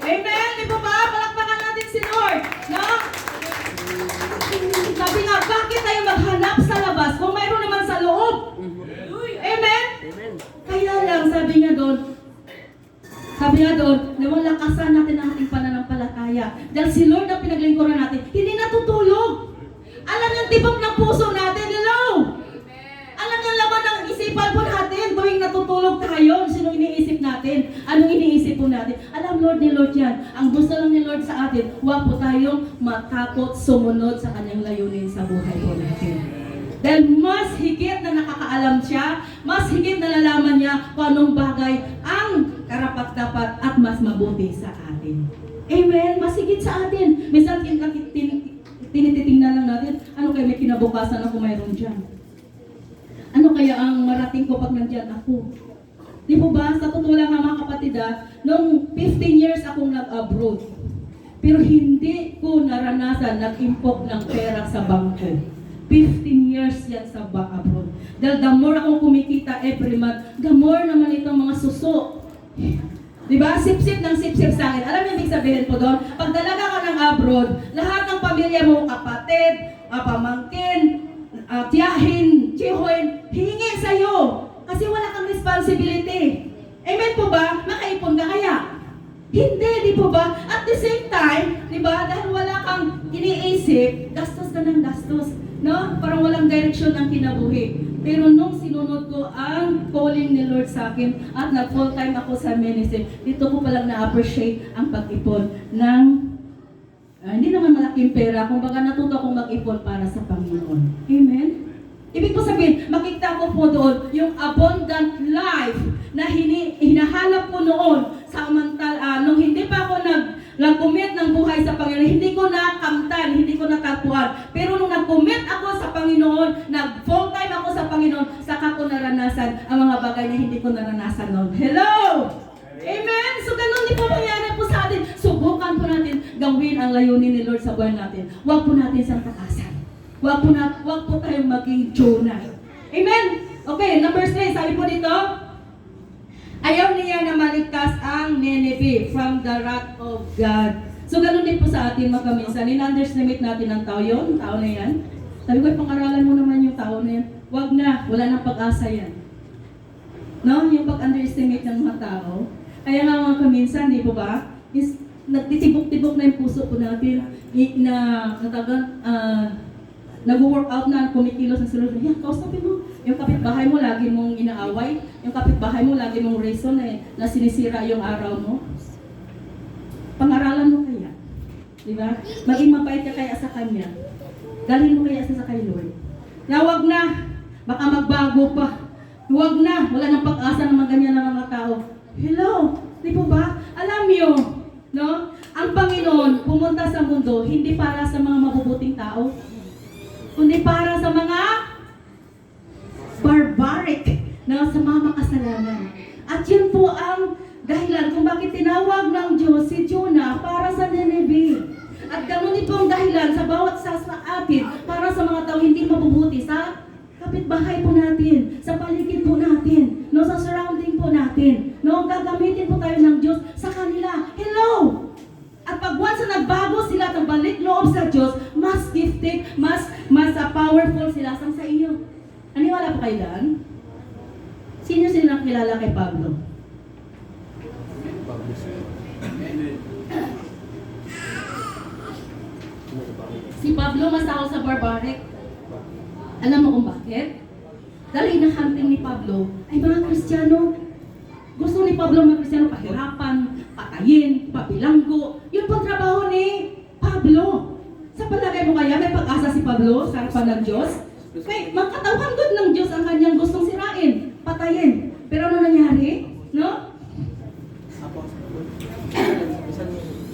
Amen? Di ba ba? Palakpakan natin si Lord. No? Sabi nga, bakit tayo maghanap sa labas kung mayroon naman sa loob? Amen? Kaya lang, sabi nga doon, nawalakasan natin ang ating pananampalataya. Dahil si Lord na pinaglingkuran natin, hindi natutulog. Alam yung tibok ng puso natin, hello? Alam yung laman ng isipan po natin, tuwing natutulog tayo, sino iniisip natin? Anong iniisip po natin? Alam Lord ni Lord yan. Ang gusto lang ni Lord sa atin, huwag po tayong matakot sumunod sa kanyang layunin sa buhay po natin. Dahil mas higit na nakakaalam siya, mas higit na nalaman niya kung anong bagay ang karapat-dapat at mas mabuti sa atin. Amen? Mas higit sa atin. Minsan tinitingnan lang natin, ano kaya may kinabukasan ako mayroon dyan? Ano kaya ang marating ko pag nandyan ako? Di po ba? Sa totoo lang mga kapatid, noong 15 years akong nag-abroad, pero hindi ko naranasan nag-impok ng pera sa bangko. 15 years yan sa abroad. Dahil the more akong kumikita every month, the more naman itong mga suso. Diba? Sip-sip ng sip-sip sa akin. Alam niyo ibig sabihin po doon? Pag dalaga ka ng abroad, lahat ng pamilya mo, kapatid, pamangkin, tiyahin, tiyohin, hihingi sa'yo. Kasi wala kang responsibility. Amen po ba? Makaipon ka kaya? Hindi, di po ba? At the same time, di ba, dahil wala kang iniisip, gastos ka ng gastos. No? Parang walang direksyon ang kinabuhi. Pero nung sinunod ko ang calling ni Lord sa akin at nag-full time ako sa ministry, dito ko palang na-appreciate ang pag-ipon ng hindi naman malaking pera, kumbaga natuto akong mag-ipon para sa Panginoon. Amen? Ibig ko sabihin, makita ko po doon yung abundant life na hinahanap ko noon nung hindi pa ako nag-commit ng ng buhay sa Panginoon. Hindi ko nakamtan, hindi ko natagpuan. Pero nung nag-commit ako sa Panginoon, nag-full time ako sa Panginoon, saka ko naranasan ang mga bagay na hindi ko naranasan noon. Hello! Amen! So ganun din po mangyari po sa atin. Subukan po natin gawin ang layunin ni Lord sa buhay natin. Huwag po natin siyang takasan. Huwag po tayong maging Jonah. Amen! Okay, number 3, sabi po dito, ayaw niya na maligtas ang Nineveh from the wrath of God. So ganun din po sa atin mga kaminsan. In-underestimate natin ang tao yun, tao na yan. Sabi ko, pang-aralan mo naman yung tao na yan. Huwag na, wala nang pag-asa yan. No? Yung pag-underestimate ng mga tao. Kaya nga mga kaminsan, di po ba? Is, nagtitibok-tibok na yung puso po natin. Nag-workout na, kumikilos ng silog. Yan, kausapin mo. Yung kapitbahay mo, lagi mong inaaway. Yung kapitbahay mo, lagi mong reason na sinisira yung araw mo. Pang-aralan mo kaya. Diba? Maging mabait ka kaya sa Kanya. Dalhin mo kaya sa kay Lord. Na wag na. Baka magbago pa. Huwag na. Wala nang pag-asa ng mga ganyan na mga tao. Hello? Di po ba? Alam niyo, no? Ang Panginoon pumunta sa mundo hindi para sa mga mabubuting tao, kundi para sa mga barbaric, no? Sa mga makasalanan. At yun po ang dahilan kung bakit tinawag ng Diyos si Jonah para sa Nineveh. At ganoon ito ang dahilan sa bawat sa atin para sa mga tao hindi mabubuti sa kapitbahay po natin, sa paligid po natin, no, sa surrounding po natin. No, gagamitin po tayo ng Diyos sa kanila. Hello! At pag once na nagbago sila at nagbalik loob sa Diyos, mas gifted, mas powerful sila sa iyo. Naniwala po kayo daan? Sino sila kilala kay Pablo? Si Pablo masaho sa barbaric. Alam mo kung bakit? Dahil hinahunting ni Pablo ay mga Kristiyano. Gusto ni Pablo mga Kristiyano pahirapan, patayin, pabilanggo. Yun pang trabaho ni Pablo. Sa palagay mo kaya may pag-asa si Pablo sa harapan ng Diyos? May magkatawhan ng Diyos ang kanyang gustong sirain, patayin. Pero ano nangyari? No?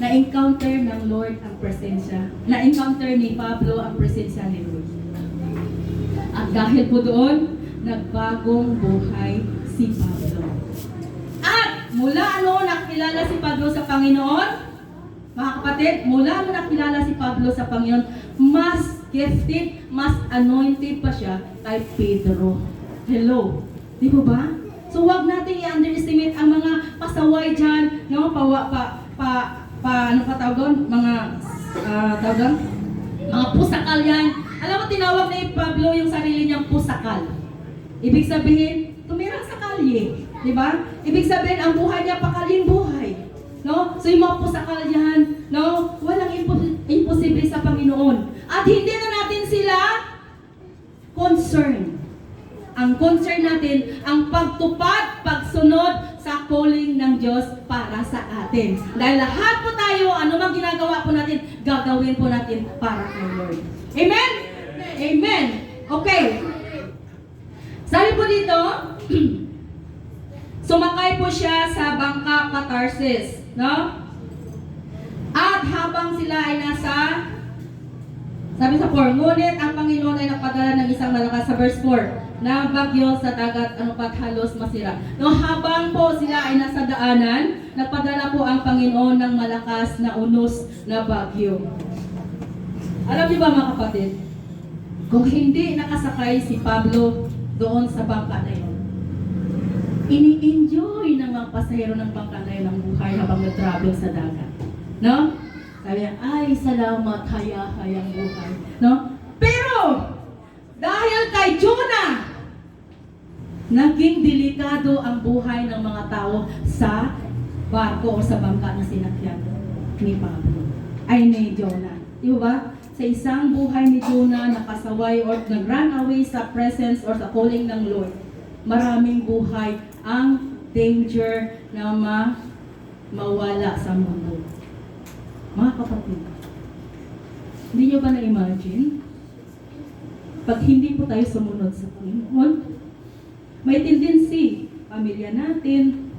Na-encounter ng Lord ang presensya. Na-encounter ni Pablo ang presensya ni Lord. At dahil po doon, nagbagong buhay si Pablo. At mula nakilala si Pablo sa Panginoon, mga kapatid, mula nakilala si Pablo sa Panginoon, mas gifted, mas anointed pa siya kay Pedro. Hello. Di po ba? So wag natin i-underestimate ang mga pasaway dyan, no? Ano pa tawag doon? Mga pusakal yan. Alam mo, tinawag ni Pablo yung sarili niyang pusakal. Ibig sabihin, tumira sa kalye. Di ba? Ibig sabihin, ang buhay niya pakaling buhay. No? So yung mga pusakal yan, no? Walang imposible sa Panginoon. At hindi na natin sila concern. Ang concern natin, ang pagtupad, pagsunod sa calling ng Diyos para sa atin. Dahil lahat po tayo, ano mang ginagawa po natin, gagawin po natin para kay Lord. Amen? Amen. Okay. Sabi po dito, sumakay po siya sa bangka Tarsis, no? At habang sila ay nasa, sabi sa 4, ngunit ang Panginoon ay nagpadala ng isang malakas sa verse 4, na bagyo sa dagat, pat halos masira. No, habang po sila ay nasa daanan, nagpadala po ang Panginoon ng malakas na unos na bagyo. Alam niyo ba mga kapatid, kung hindi nakasakay si Pablo doon sa bangka na yun, ini-enjoy ng mga pasahero ng bangka na yun ang buhay habang nag-travel sa dagat. No? Sabi niya, ay salamat, hayang buhay. No? Pero, dahil kay Jonah, naging delikado ang buhay ng mga tao sa barko o sa bangka na sinakyan ni Pablo. Ay ni Jonah. Di ba? Sa isang buhay ni Jonah nakasaway or nag-run away sa presence or sa calling ng Lord, maraming buhay ang danger na mawala sa mundo. Mga kapatid, hindi nyo ba na-imagine? Pag hindi po tayo sumunod sa Panginoon, may tendency, pamilya natin,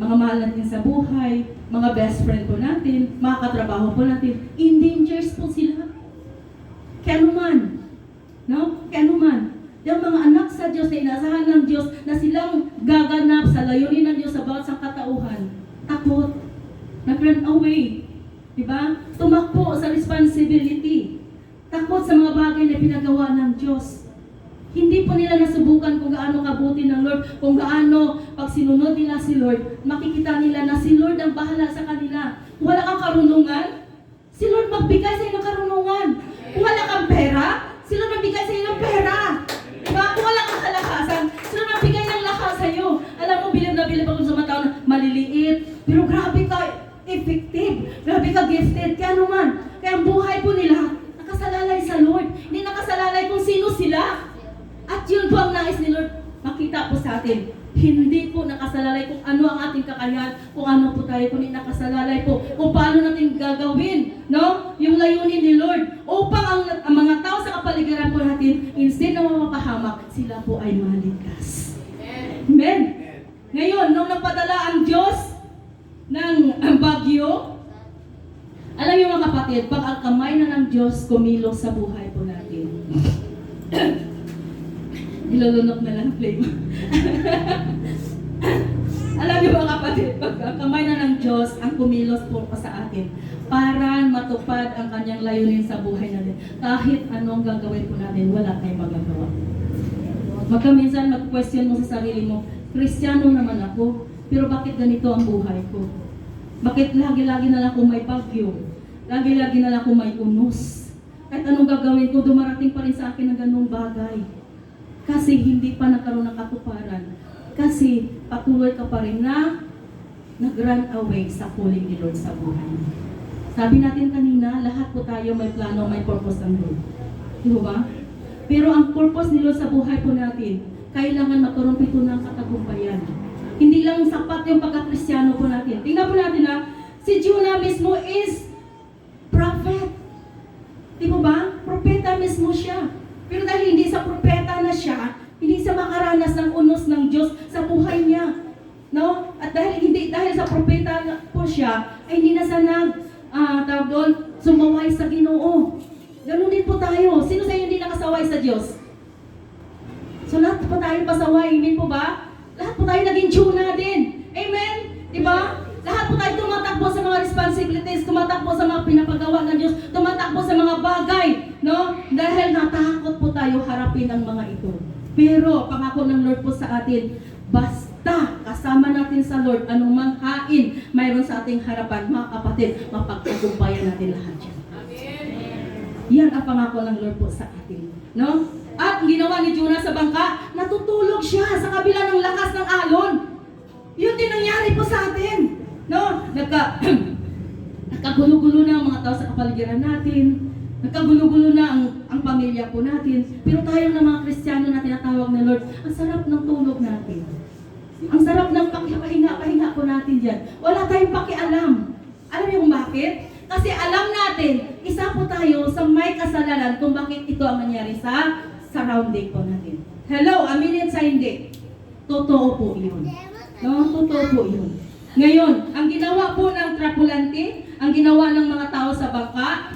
mga mahal natin sa buhay, mga best friend po natin, mga katrabaho po natin, in dangers po sila. Kaya naman, no? Kaya naman, yung mga anak sa Diyos na inaasahan ng Diyos na silang gaganap sa layunin ng Diyos sa bawat sangkatauhan, takot, nag-run away, diba? Tumakbo sa responsibility, takot sa mga bagay na pinagawa ng Diyos. Hindi po nila nasubukan kung gaano kabuti ng Lord, kung gaano pag sinunod nila si Lord, makikita nila na si Lord ang bahala sa kanila. Kung wala kang karunungan, si Lord magbigay sa iyo ng karunungan. Kung wala kang pera, si Lord magbigay sa iyo ng pera. Diba? Kung wala kang kalakasan, si Lord magbigay ng lakas sa iyo. Alam mo, bilib na bilib ako sa mga tao na maliliit, pero grabe ka effective, grabe ka gifted. Kaya naman, kaya ang buhay po nila, nakasalalay sa Lord. Hindi nakasalalay kung sino sila. At yun po ang nais ni Lord makita po sa atin. Hindi po nakasalalay kung ano ang ating kakayahan, kung ano po tayo, kundi nakasalalay po kung paano natin gagawin, no? Yung layunin ni Lord upang ang mga tao sa kapaligiran po natin, instead na mapapahamak, sila po ay maligtas. Amen. Ngayon, nung napadala ang Diyos ng bagyo, alam niyo mga kapatid, pag ang kamay na ng Diyos kumilos sa buhay po natin. Ilulunok na lang flame. Alam niyo mga kapatid, pag ang kamay na ng Diyos ang kumilos po sa atin para matupad ang kanyang layunin sa buhay natin. Kahit anong gagawin po natin, wala tayong magagawa. Magkaminsan mag-question mo sa sarili mo, Kristiyano naman ako, pero bakit ganito ang buhay ko? Bakit lagi-lagi na lang kung may bagyo? Lagi-lagi na lang kung may unos? Kahit anong gagawin ko, dumarating pa rin sa akin ng ganung bagay. Kasi hindi pa nagkaroon ng katuparan. Kasi patuloy ka pa rin na nag-run away sa calling ni Lord sa buhay. Sabi natin kanina, lahat po tayo may plano, may purpose ng Lord. Di ba? Pero ang purpose ni Lord sa buhay po natin, kailangan magkaroon po ito ng katagumpayan. Hindi lang sapat yung pagka-Kristiyano po natin. Tingnan po natin na, si Jonah mismo is prophet. Di ba? Propeta mismo siya. Pero dahil hindi sa propeta na siya, hindi siya makaranas ng unos ng Diyos sa buhay niya. No? At dahil sa propeta po siya, ay hindi na siya tawag doon, sumaway sa Ginoo. Ganun din po tayo. Sino sa inyo hindi nakasaway sa Diyos? So lahat po tayo pasaway, hindi po ba? Lahat po tayo naging Jonah din. Amen? Diba? Lahat po tayo tumatakbo sa mga responsibilities, tumatakbo sa mga pinapagawa ng Diyos, tumatakbo sa mga bagay, no? Dahil natakot po tayo harapin ang mga ito. Pero pangako ng Lord po sa atin, basta kasama natin sa Lord, anong manghain mayroon sa ating harapan, mga kapatid, mapagtagumpayan natin lahat yan. Yan ang pangako ng Lord po sa atin, no? At ginawa ni Jonah sa bangka, natutulog siya sa kabila ng lakas ng alon. Yun din nangyari po sa atin. No? Nagkagulo-gulo na ang mga tao sa kapaligiran natin. Nagkagulo-gulo na ang pamilya po natin. Pero tayo ng mga Kristiyano na tinatawag na Lord, ang sarap ng tulog natin. Ang sarap ng pahinga po natin dyan. Wala tayong pakialam. Alam niyo kung bakit? Kasi alam natin, isa po tayo sa may kasalanan kung bakit ito ang nangyari sa surrounding po natin. Hello, aminin sa hindi. Totoo po yun. No? Totoo po yun. Ngayon, ang ginawa po ng trapulante, ang ginawa ng mga tao sa bangka,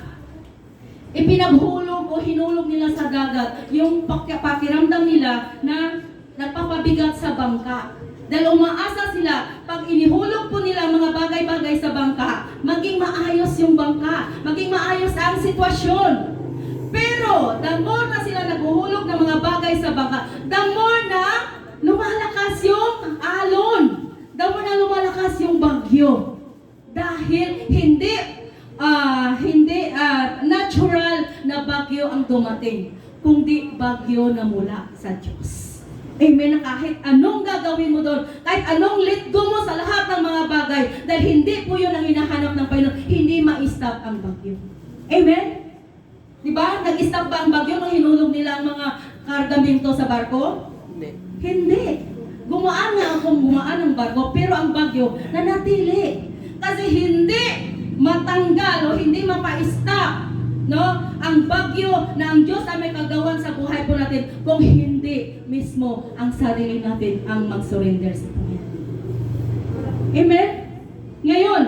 ipinaghulog o hinulog nila sa dagat yung pakiramdam nila na nagpapabigat sa bangka. Dahil umaasa sila, pag inihulog po nila mga bagay-bagay sa bangka, maging maayos yung bangka, maging maayos ang sitwasyon. Pero, the more na sila naghuhulog ng mga bagay sa bangka, the more na lumalakas yung alon. Daw na lumalakas yung bagyo. Dahil hindi natural na bagyo ang dumating, kundi bagyo na mula sa Diyos. Amen, na kahit anong gagawin mo doon, kahit anong let go mo sa lahat ng mga bagay, dahil hindi po yun ang hinahanap ng Panginoon, hindi ma-stop ang bagyo. Amen? Diba? Nag-stop ba ang bagyo nung hinulog nila ang mga kargamento sa barko? Hindi. Gumaan ang barko, pero ang bagyo nanatili. Kasi hindi matanggal o hindi mapa-stop, no? Ang bagyo na ang Diyos ay may kagawan sa buhay po natin kung hindi mismo ang sarili natin ang mag-surrender sa Panginoon. Amen? Ngayon,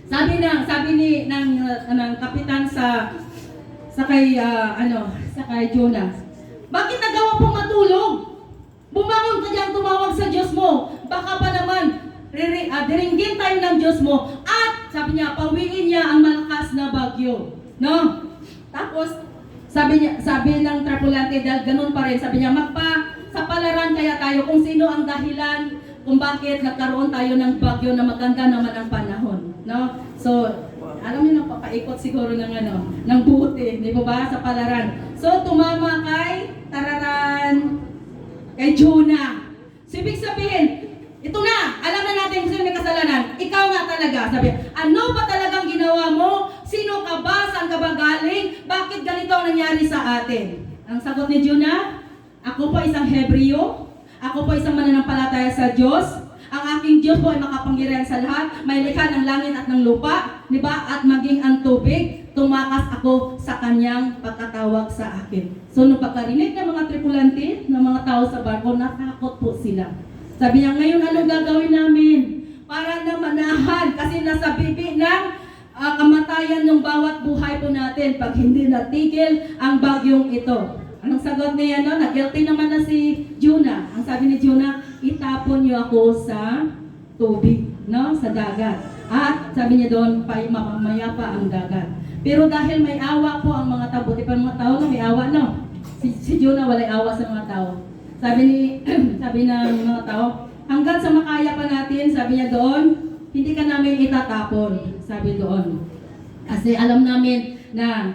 sabi ng kapitan sa kay Jonah, bakit nagawa pong matulog? Bumangon ka dyan, tumawag sa Diyos mo. Baka pa naman, diringgin tayo ng Diyos mo. At, sabi niya, pawingin niya ang malakas na bagyo. No? Tapos, sabi ng tripulante, dahil ganun pa rin, sabi niya, magpa-sapalaran kaya tayo kung sino ang dahilan kung bakit nagkaroon tayo ng bagyo na maganda naman ang panahon. No? So, alam niyo na, papaikot siguro ng buti, di ba, sa palaran. So, tumama kay Jonah. So, ibig sabihin, ito na, alam na natin kung sino may kasalanan. Ikaw nga talaga. Sabi, ano ba talagang ginawa mo? Sino ka ba? Saan ka ba galing? Bakit ganito ang nangyari sa atin? Ang sagot ni Jonah, ako po isang Hebreo. Ako po isang mananampalataya sa Diyos. Ang aking Diyos po ay makapangyarihan sa lahat. May likha ng langit at ng lupa. Di ba? At maging ang tubig. Tumakas ako sa kanyang pagkatawag sa akin. So, nung pagkarinig ng mga tripulante, ng mga tao sa barko, natakot po sila. Sabi niya, ngayon anong gagawin namin? Para na manahan. Kasi nasa bibi ng kamatayan ng bawat buhay po natin pag hindi natigil ang bagyong ito. Anong sagot niya? Nag-guilty naman na si Jonah. Ang sabi ni Jonah, itapon niyo ako sa tubig, no? Sa dagat. At sabi niya doon, mamamaya pa ang dagat. Pero dahil may awa po ang mga tao, buti pa mga tao na may awa, no? Si Jonah walay awa sa mga tao. Sabi ng mga tao, hanggang sa makaya pa natin, sabi niya doon, hindi ka namin itatapon, sabi doon. Kasi alam namin na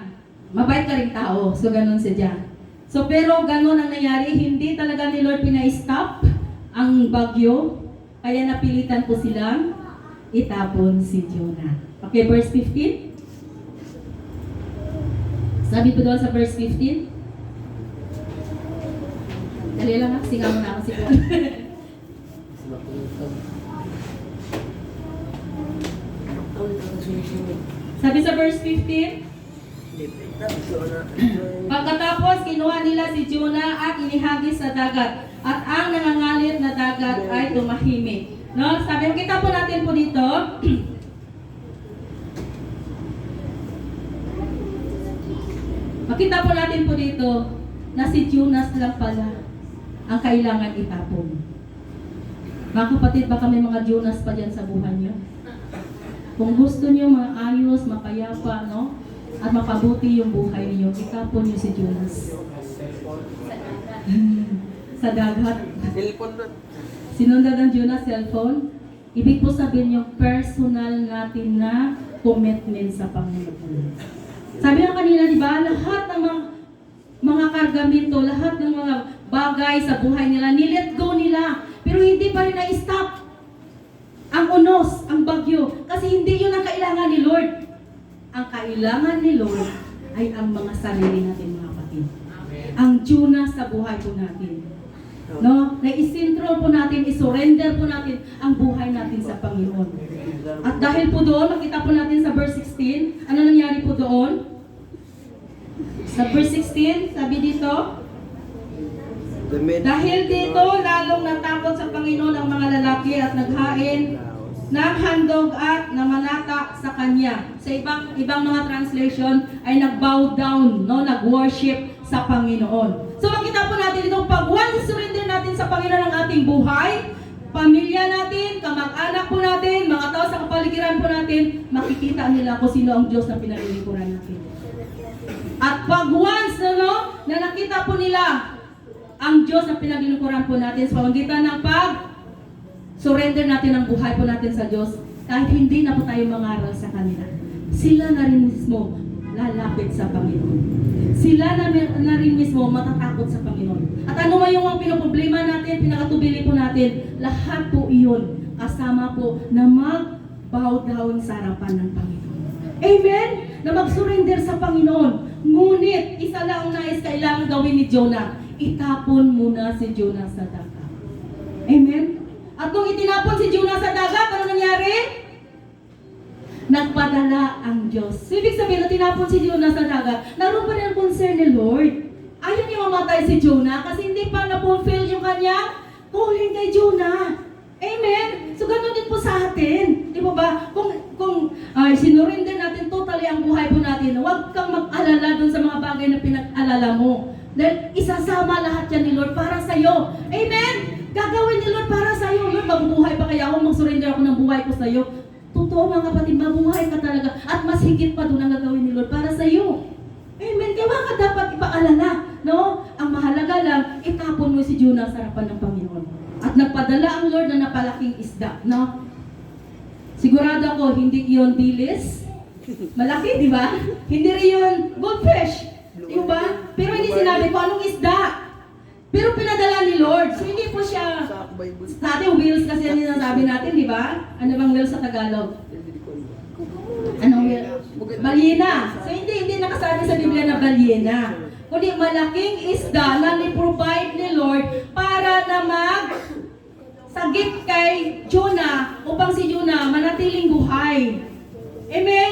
mabait ka rin tao, so ganun siya. So pero ganun ang nangyari, hindi talaga ni Lord pina-stop ang bagyo, kaya napilitan po silang itapon si Jonah. Okay, verse 15. Sabi po doon sa verse 15, dali lang ha, singa mo na ako siguro. Sabi sa verse 15, pagkatapos kinuha nila si Jonah at inihagis sa dagat, at ang nangangalit na dagat ay tumahimik. No? Sabi, kita po natin po dito, makita po natin po dito na si Jonas lang pala ang kailangan itapon. Mga kapatid, baka may mga Jonas pa dyan sa buhay niyo. Kung gusto niyo maayos, mapayapa, no? At mapabuti yung buhay niyo, itapon niyo si Jonas. Sa dagat. Sinundan ng Jonas cellphone. Ibig po sabihin yung personal natin na commitment sa Panginoon. Sabi nga kanina, di ba, lahat ng mga kargamento, lahat ng mga bagay sa buhay nila, nilet go nila. Pero hindi pa rin na-stop ang unos, ang bagyo. Kasi hindi yun ang kailangan ni Lord. Ang kailangan ni Lord ay ang mga sarili natin, mga kapatid. Ang Jonah sa buhay po natin. No? Na isintro po natin, isurrender po natin ang buhay natin sa Panginoon. At dahil po doon, makita po natin sa verse 16, ano nangyari po doon? Sa verse 16, sabi dito, dahil dito, lalong natakot sa Panginoon ang mga lalaki at naghain ng handog at namanata sa Kanya. Sa ibang mga translation ay nag-bow down, no? Nag-worship sa Panginoon. So makita po natin ito, pag once surrender natin sa Panginoon ang ating buhay, pamilya natin, kamag-anak po natin, mga tao sa kapaligiran po natin, makikita nila kung sino ang Diyos na pinalilingkuran natin. At pag once na nakita po nila ang Diyos na pinaglilingkuran po natin sa pamamagitan ng surrender natin ang buhay po natin sa Diyos, kahit hindi na po tayo mangaral sa kanila, sila na rin mismo lalapit sa Panginoon. Sila na rin mismo matatakot sa Panginoon. At ano man yung mga pinoproblema natin, pinakatubili po natin, lahat po iyon kasama po na mag-bow down sa harapan ng Panginoon. Amen? Na mag-surrender sa Panginoon. Ngunit, isa lang ang nais kailangan gawin ni Jonah. Itapon muna si Jonah sa dagat. Amen? At nung itinapon si Jonah sa dagat, ano nangyari? Nagpadala ang Diyos. So, ibig sabihin na tinapon si Jonah sa dagat, naroon pa rin ang concern ni Lord. Ayaw niya mamatay si Jonah kasi hindi pa na-fulfill yung kanyang calling kay Jonah. Amen? So, ganun din po sa atin. Di ba ba? Kung sinurinder natin totally ang buhay po natin, huwag kang mag-alala dun sa mga bagay na pinag-alala mo. Dahil isasama lahat yan ni Lord para sa'yo. Amen? Gagawin ni Lord para sa'yo. Lord, mabubuhay pa kaya ako? Mag-surrender ako ng buhay ko sa'yo. Totoo mga kapatid, mabuhay ka talaga. At mas higit pa doon ang gagawin ni Lord para sa'yo. Amen? Kaya wag ka dapat ipaalala. No? Ang mahalaga lang, itapon mo si Jonah sa harapan ng Panginoon. At nagpadala ang Lord na napalaking isda. No? Sigurado ako, hindi yun dilis. Malaki, di ba? Hindi rin yun goldfish. Di ba? Pero hindi sinabi ko anong isda. Pero pinadala ni Lord. So hindi po siya, sa ating wheels kasi yan yung nasabi natin, di ba? Ano bang wheels sa Tagalog? Anong wheel? Balyena. So hindi nakasabi sa Biblia na balyena. Kundi malaking isda na ni-provide ni Lord para na sagip kay Jonah upang si Jonah manatiling buhay. Amen?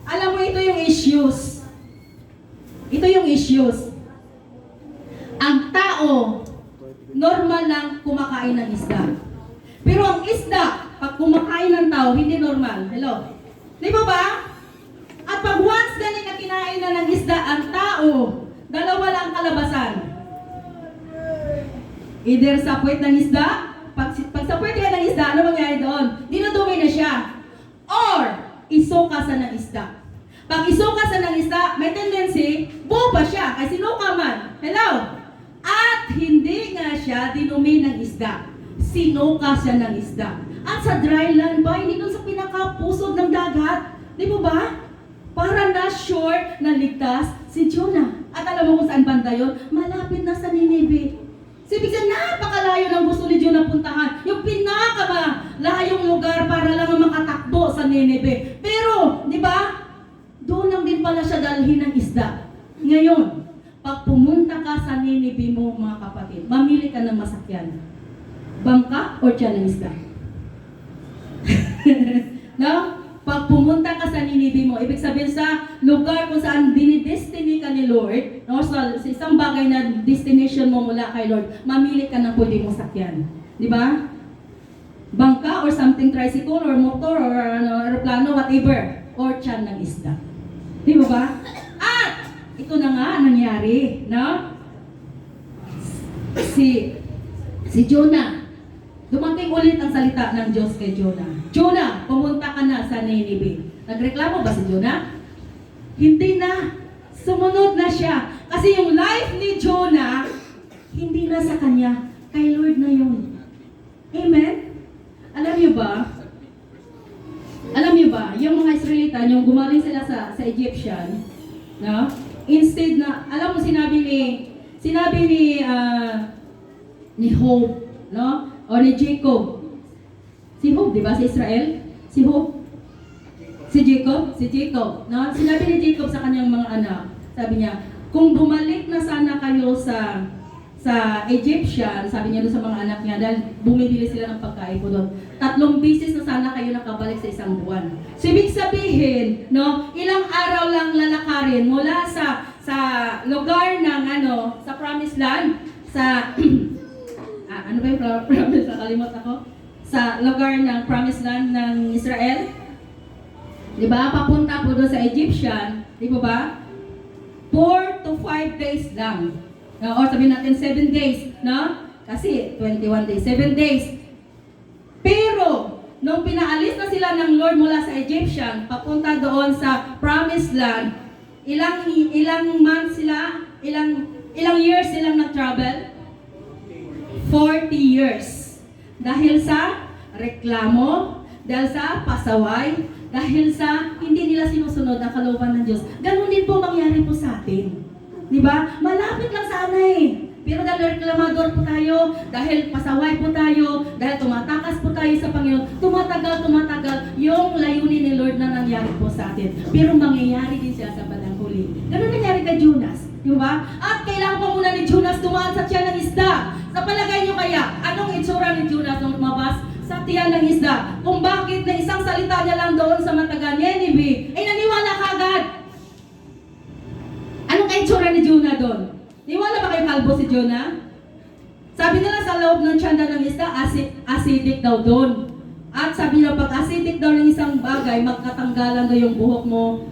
Alam mo, ito yung issues. Ito yung issues. Ang tao, normal lang kumakain ng isda. Pero ang isda, pag kumakain ng tao, hindi normal. Hello? Di ba ba? At pag once ganyan na kinain na ng isda ang tao, dalawa lang kalabasan. Either sa puwet ng isda, pag sa puwet ng isda, ano mangyayari doon? Dinudumi na siya. Or, isukasan ng isda. Pag isukasan ng isda, may tendency, buo pa siya, ay sinuka man. Hello? At hindi nga siya dinumi ng isda. Sinuka siya ng isda. At sa dry land ba, hindi doon sa pinakapusod ng dagat. Di ba ba? Para na sure na ligtas si Jonah. At alam mo kung saan banda yun? Malapit na sa Nineveh. So, ibig sabihin, napakalayo ng gusto ni Jonah puntahan. Yung pinakalayong lugar para lang makatakbo sa Nineveh. Pero, di ba? Doon lang din pala siya dalhin ng isda. Ngayon, pag pumunta ka sa Nineveh mo, mga kapatid, mamili ka ng masakyan. Bangka o tiyan ng isda? No? Pag pumunta ka sa Nineveh mo, ibig sabihin sa lugar kung saan dinidestiny ka ni Lord, no? Sa isang bagay na destination mo mula kay Lord, mamili ka ng pwede mong sakyan. Di ba? Bangka or something, tricycle or motor or aeroplano, whatever. Or tiyan ng isda. Di ba ba? At ito na nga nangyari, no? Si Jonah, dumating ulit ang salita ng Diyos kay Jonah. Jonah, pumunta ka na sa Nineveh. Nagreklamo ba si Jonah? Hindi na. Sumunod na siya. Kasi yung life ni Jonah, hindi na sa kanya. Kay Lord na yun. Amen? Alam niyo ba, yung mga Israelita, yung gumaling sila sa Egyptian, no? Instead na, alam mo sinabi ni Job, no? O ni Jacob. Si Job, di ba? Si Israel? Si Job? Si Jacob, no? Sinabi ni Jacob sa kanyang mga anak, sabi niya, kung bumalik na sana kayo sa Egyptian, sabi niya doon sa mga anak niya, dahil bumibili sila ng pagkain po doon. 3 beses na sana kayo nakabalik sa isang buwan. So, ibig sabihin, no, ilang araw lang lalakarin mula sa lugar ng sa Promised Land, sa ano ba yung promise? Nakalimot ako. Sa lugar ng Promised Land ng Israel. Di ba? Papunta po doon sa Egyptian. Di ba? 4 to 5 days lang. O sabihin natin 7 days. No? Kasi 21 days. 7 days. Pero, nung pinaalis na sila ng Lord mula sa Egyptian, papunta doon sa Promised Land, ilang months sila? Ilang years silang nag-travel? 40 years. Dahil sa reklamo, dahil sa pasaway, dahil sa hindi nila sinusunod ang kalooban ng Diyos. Ganun din po mangyari po sa atin. Di ba? Malapit lang sana eh. Pero dahil reklamador po tayo, dahil pasaway po tayo, dahil tumatakas po tayo sa Panginoon, tumatagal yung layunin ni Lord na nangyari po sa atin. Pero mangyayari din siya sa bandang huli. Ganun nangyari kay Jonas. Di ba? At kailangan pa muna ni Jonas dumaan sa tiyan ng isda. Sa palagay nyo kaya, anong itsura ni Jonas nung lumabas sa tiyan ng isda? Kung bakit na isang salita niya lang doon sa mataga Nineveh, ay naniwala ka agad. Anong itsura ni Jonah doon? Niwala ba kayo kalbo si Jonah? Sabi nila sa loob ng tiyanda ng isda, acidic daw doon. At sabi niya, pag acidic daw ng isang bagay, magkatanggalan daw yung buhok mo,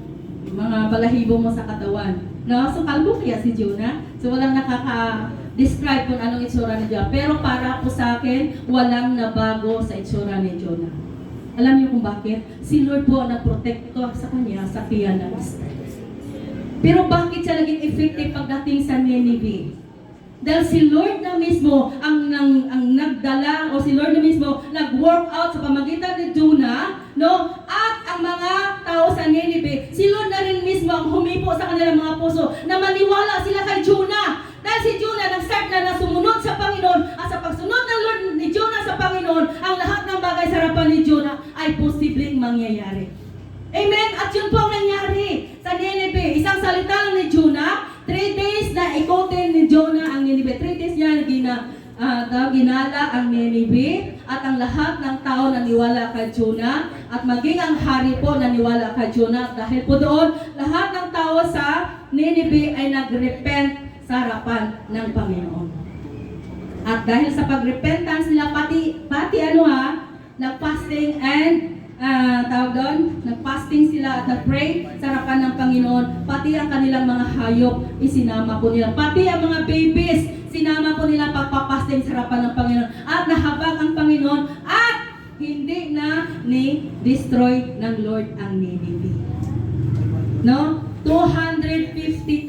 mga balahibo mo sa katawan. No? So, kalbo kaya si Jonah. So, walang nakaka-describe kung anong itsura ni Jonah. Pero para po sa akin, walang nabago sa itsura ni Jonah. Alam niyo kung bakit? Si Lord po ang nagprotekto sa kanya sa tiyan ng Israel. Pero bakit siya naging effective pagdating sa Nineveh? Dahil si Lord na mismo ang nagdala, o si Lord na mismo nag-work out sa pamagitan ni Jonah, no? At ang mga tao sa Nineveh, si Lord na rin mismo ang humipo sa kanilang mga puso na maniwala sila kay Jonah. Dahil si Jonah nag-start na sumunod sa Panginoon, at sa pagsunod ng Lord ni Jonah sa Panginoon, ang lahat ng bagay sa harapan ni Jonah ay posibleng mangyayari. Amen? At yun po ang nangyari sa Nineveh. Isang salita lang ni Jonah, 3 days na ikotin ni Jonah ang Nineveh. 3 days niya ginala ang Nineveh, at ang lahat ng tao naniwala kay Jonah, at maging ang hari po naniwala kay Jonah. Dahil po doon, lahat ng tao sa Nineveh ay nagrepent sa harapan ng Panginoon. At dahil sa pagrepentance nila, pati nag-fasting and tawag doon, nag-fasting sila at nag-pray sa harapan ng Panginoon, pati ang kanilang mga hayop, isinama po nila. Pati ang mga babies, sinama po nila pagpapasting sa harapan ng Panginoon. At nahabag ang Panginoon, at hindi na ni-destroy ng Lord ang Nineveh. No? 250,000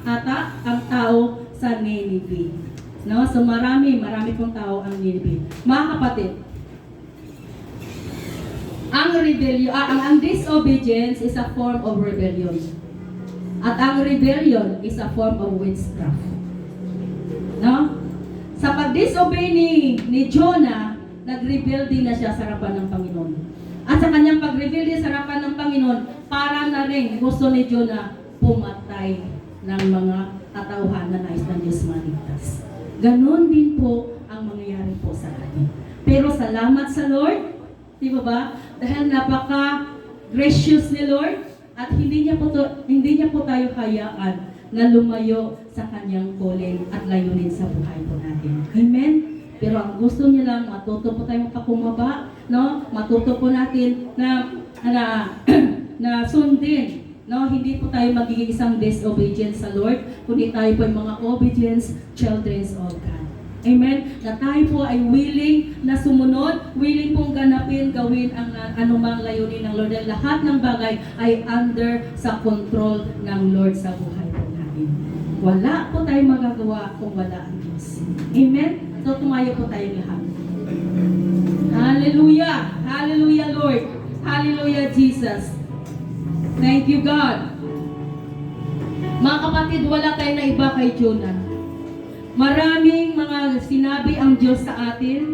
ata ang tao sa Nineveh. No? So marami pong tao ang Nineveh. Mga kapatid, ang disobedience is a form of rebellion. At ang rebellion is a form of witchcraft. No? Sa pag-disobey ni Jonah, nag-rebelde na siya sa harapan ng Panginoon. At sa kanyang pag-rebelde sa harapan ng Panginoon, para na rin gusto ni Jonah pumatay ng mga katauhan na nais ng Diyos maligtas. Ganon din po ang mangyayari po sa atin. Pero salamat sa Lord, di ba ba? Dahil napaka-gracious ni Lord, at hindi niya po tayo hayaan na lumayo sa kanyang calling at layunin sa buhay po natin. Amen? Pero ang gusto niya lang, matuto po tayong pakumaba, no? Matuto po natin na sundin, no? Hindi po tayo magiging isang disobedience sa Lord, kundi tayo po ay mga obedience children of God. Amen? Na tayo po ay willing na sumunod, willing pong gawin ang anumang layunin ng Lord. Dahil lahat ng bagay ay under sa control ng Lord sa buhay po natin. Wala po tayong magagawa kung wala ang Diyos. Amen? So tumayo po tayong lahat. Hallelujah! Hallelujah, Lord! Hallelujah, Jesus! Thank you, God! Mga kapatid, wala kayo na iba kay Jonah. Maraming mga sinabi ang Diyos sa atin.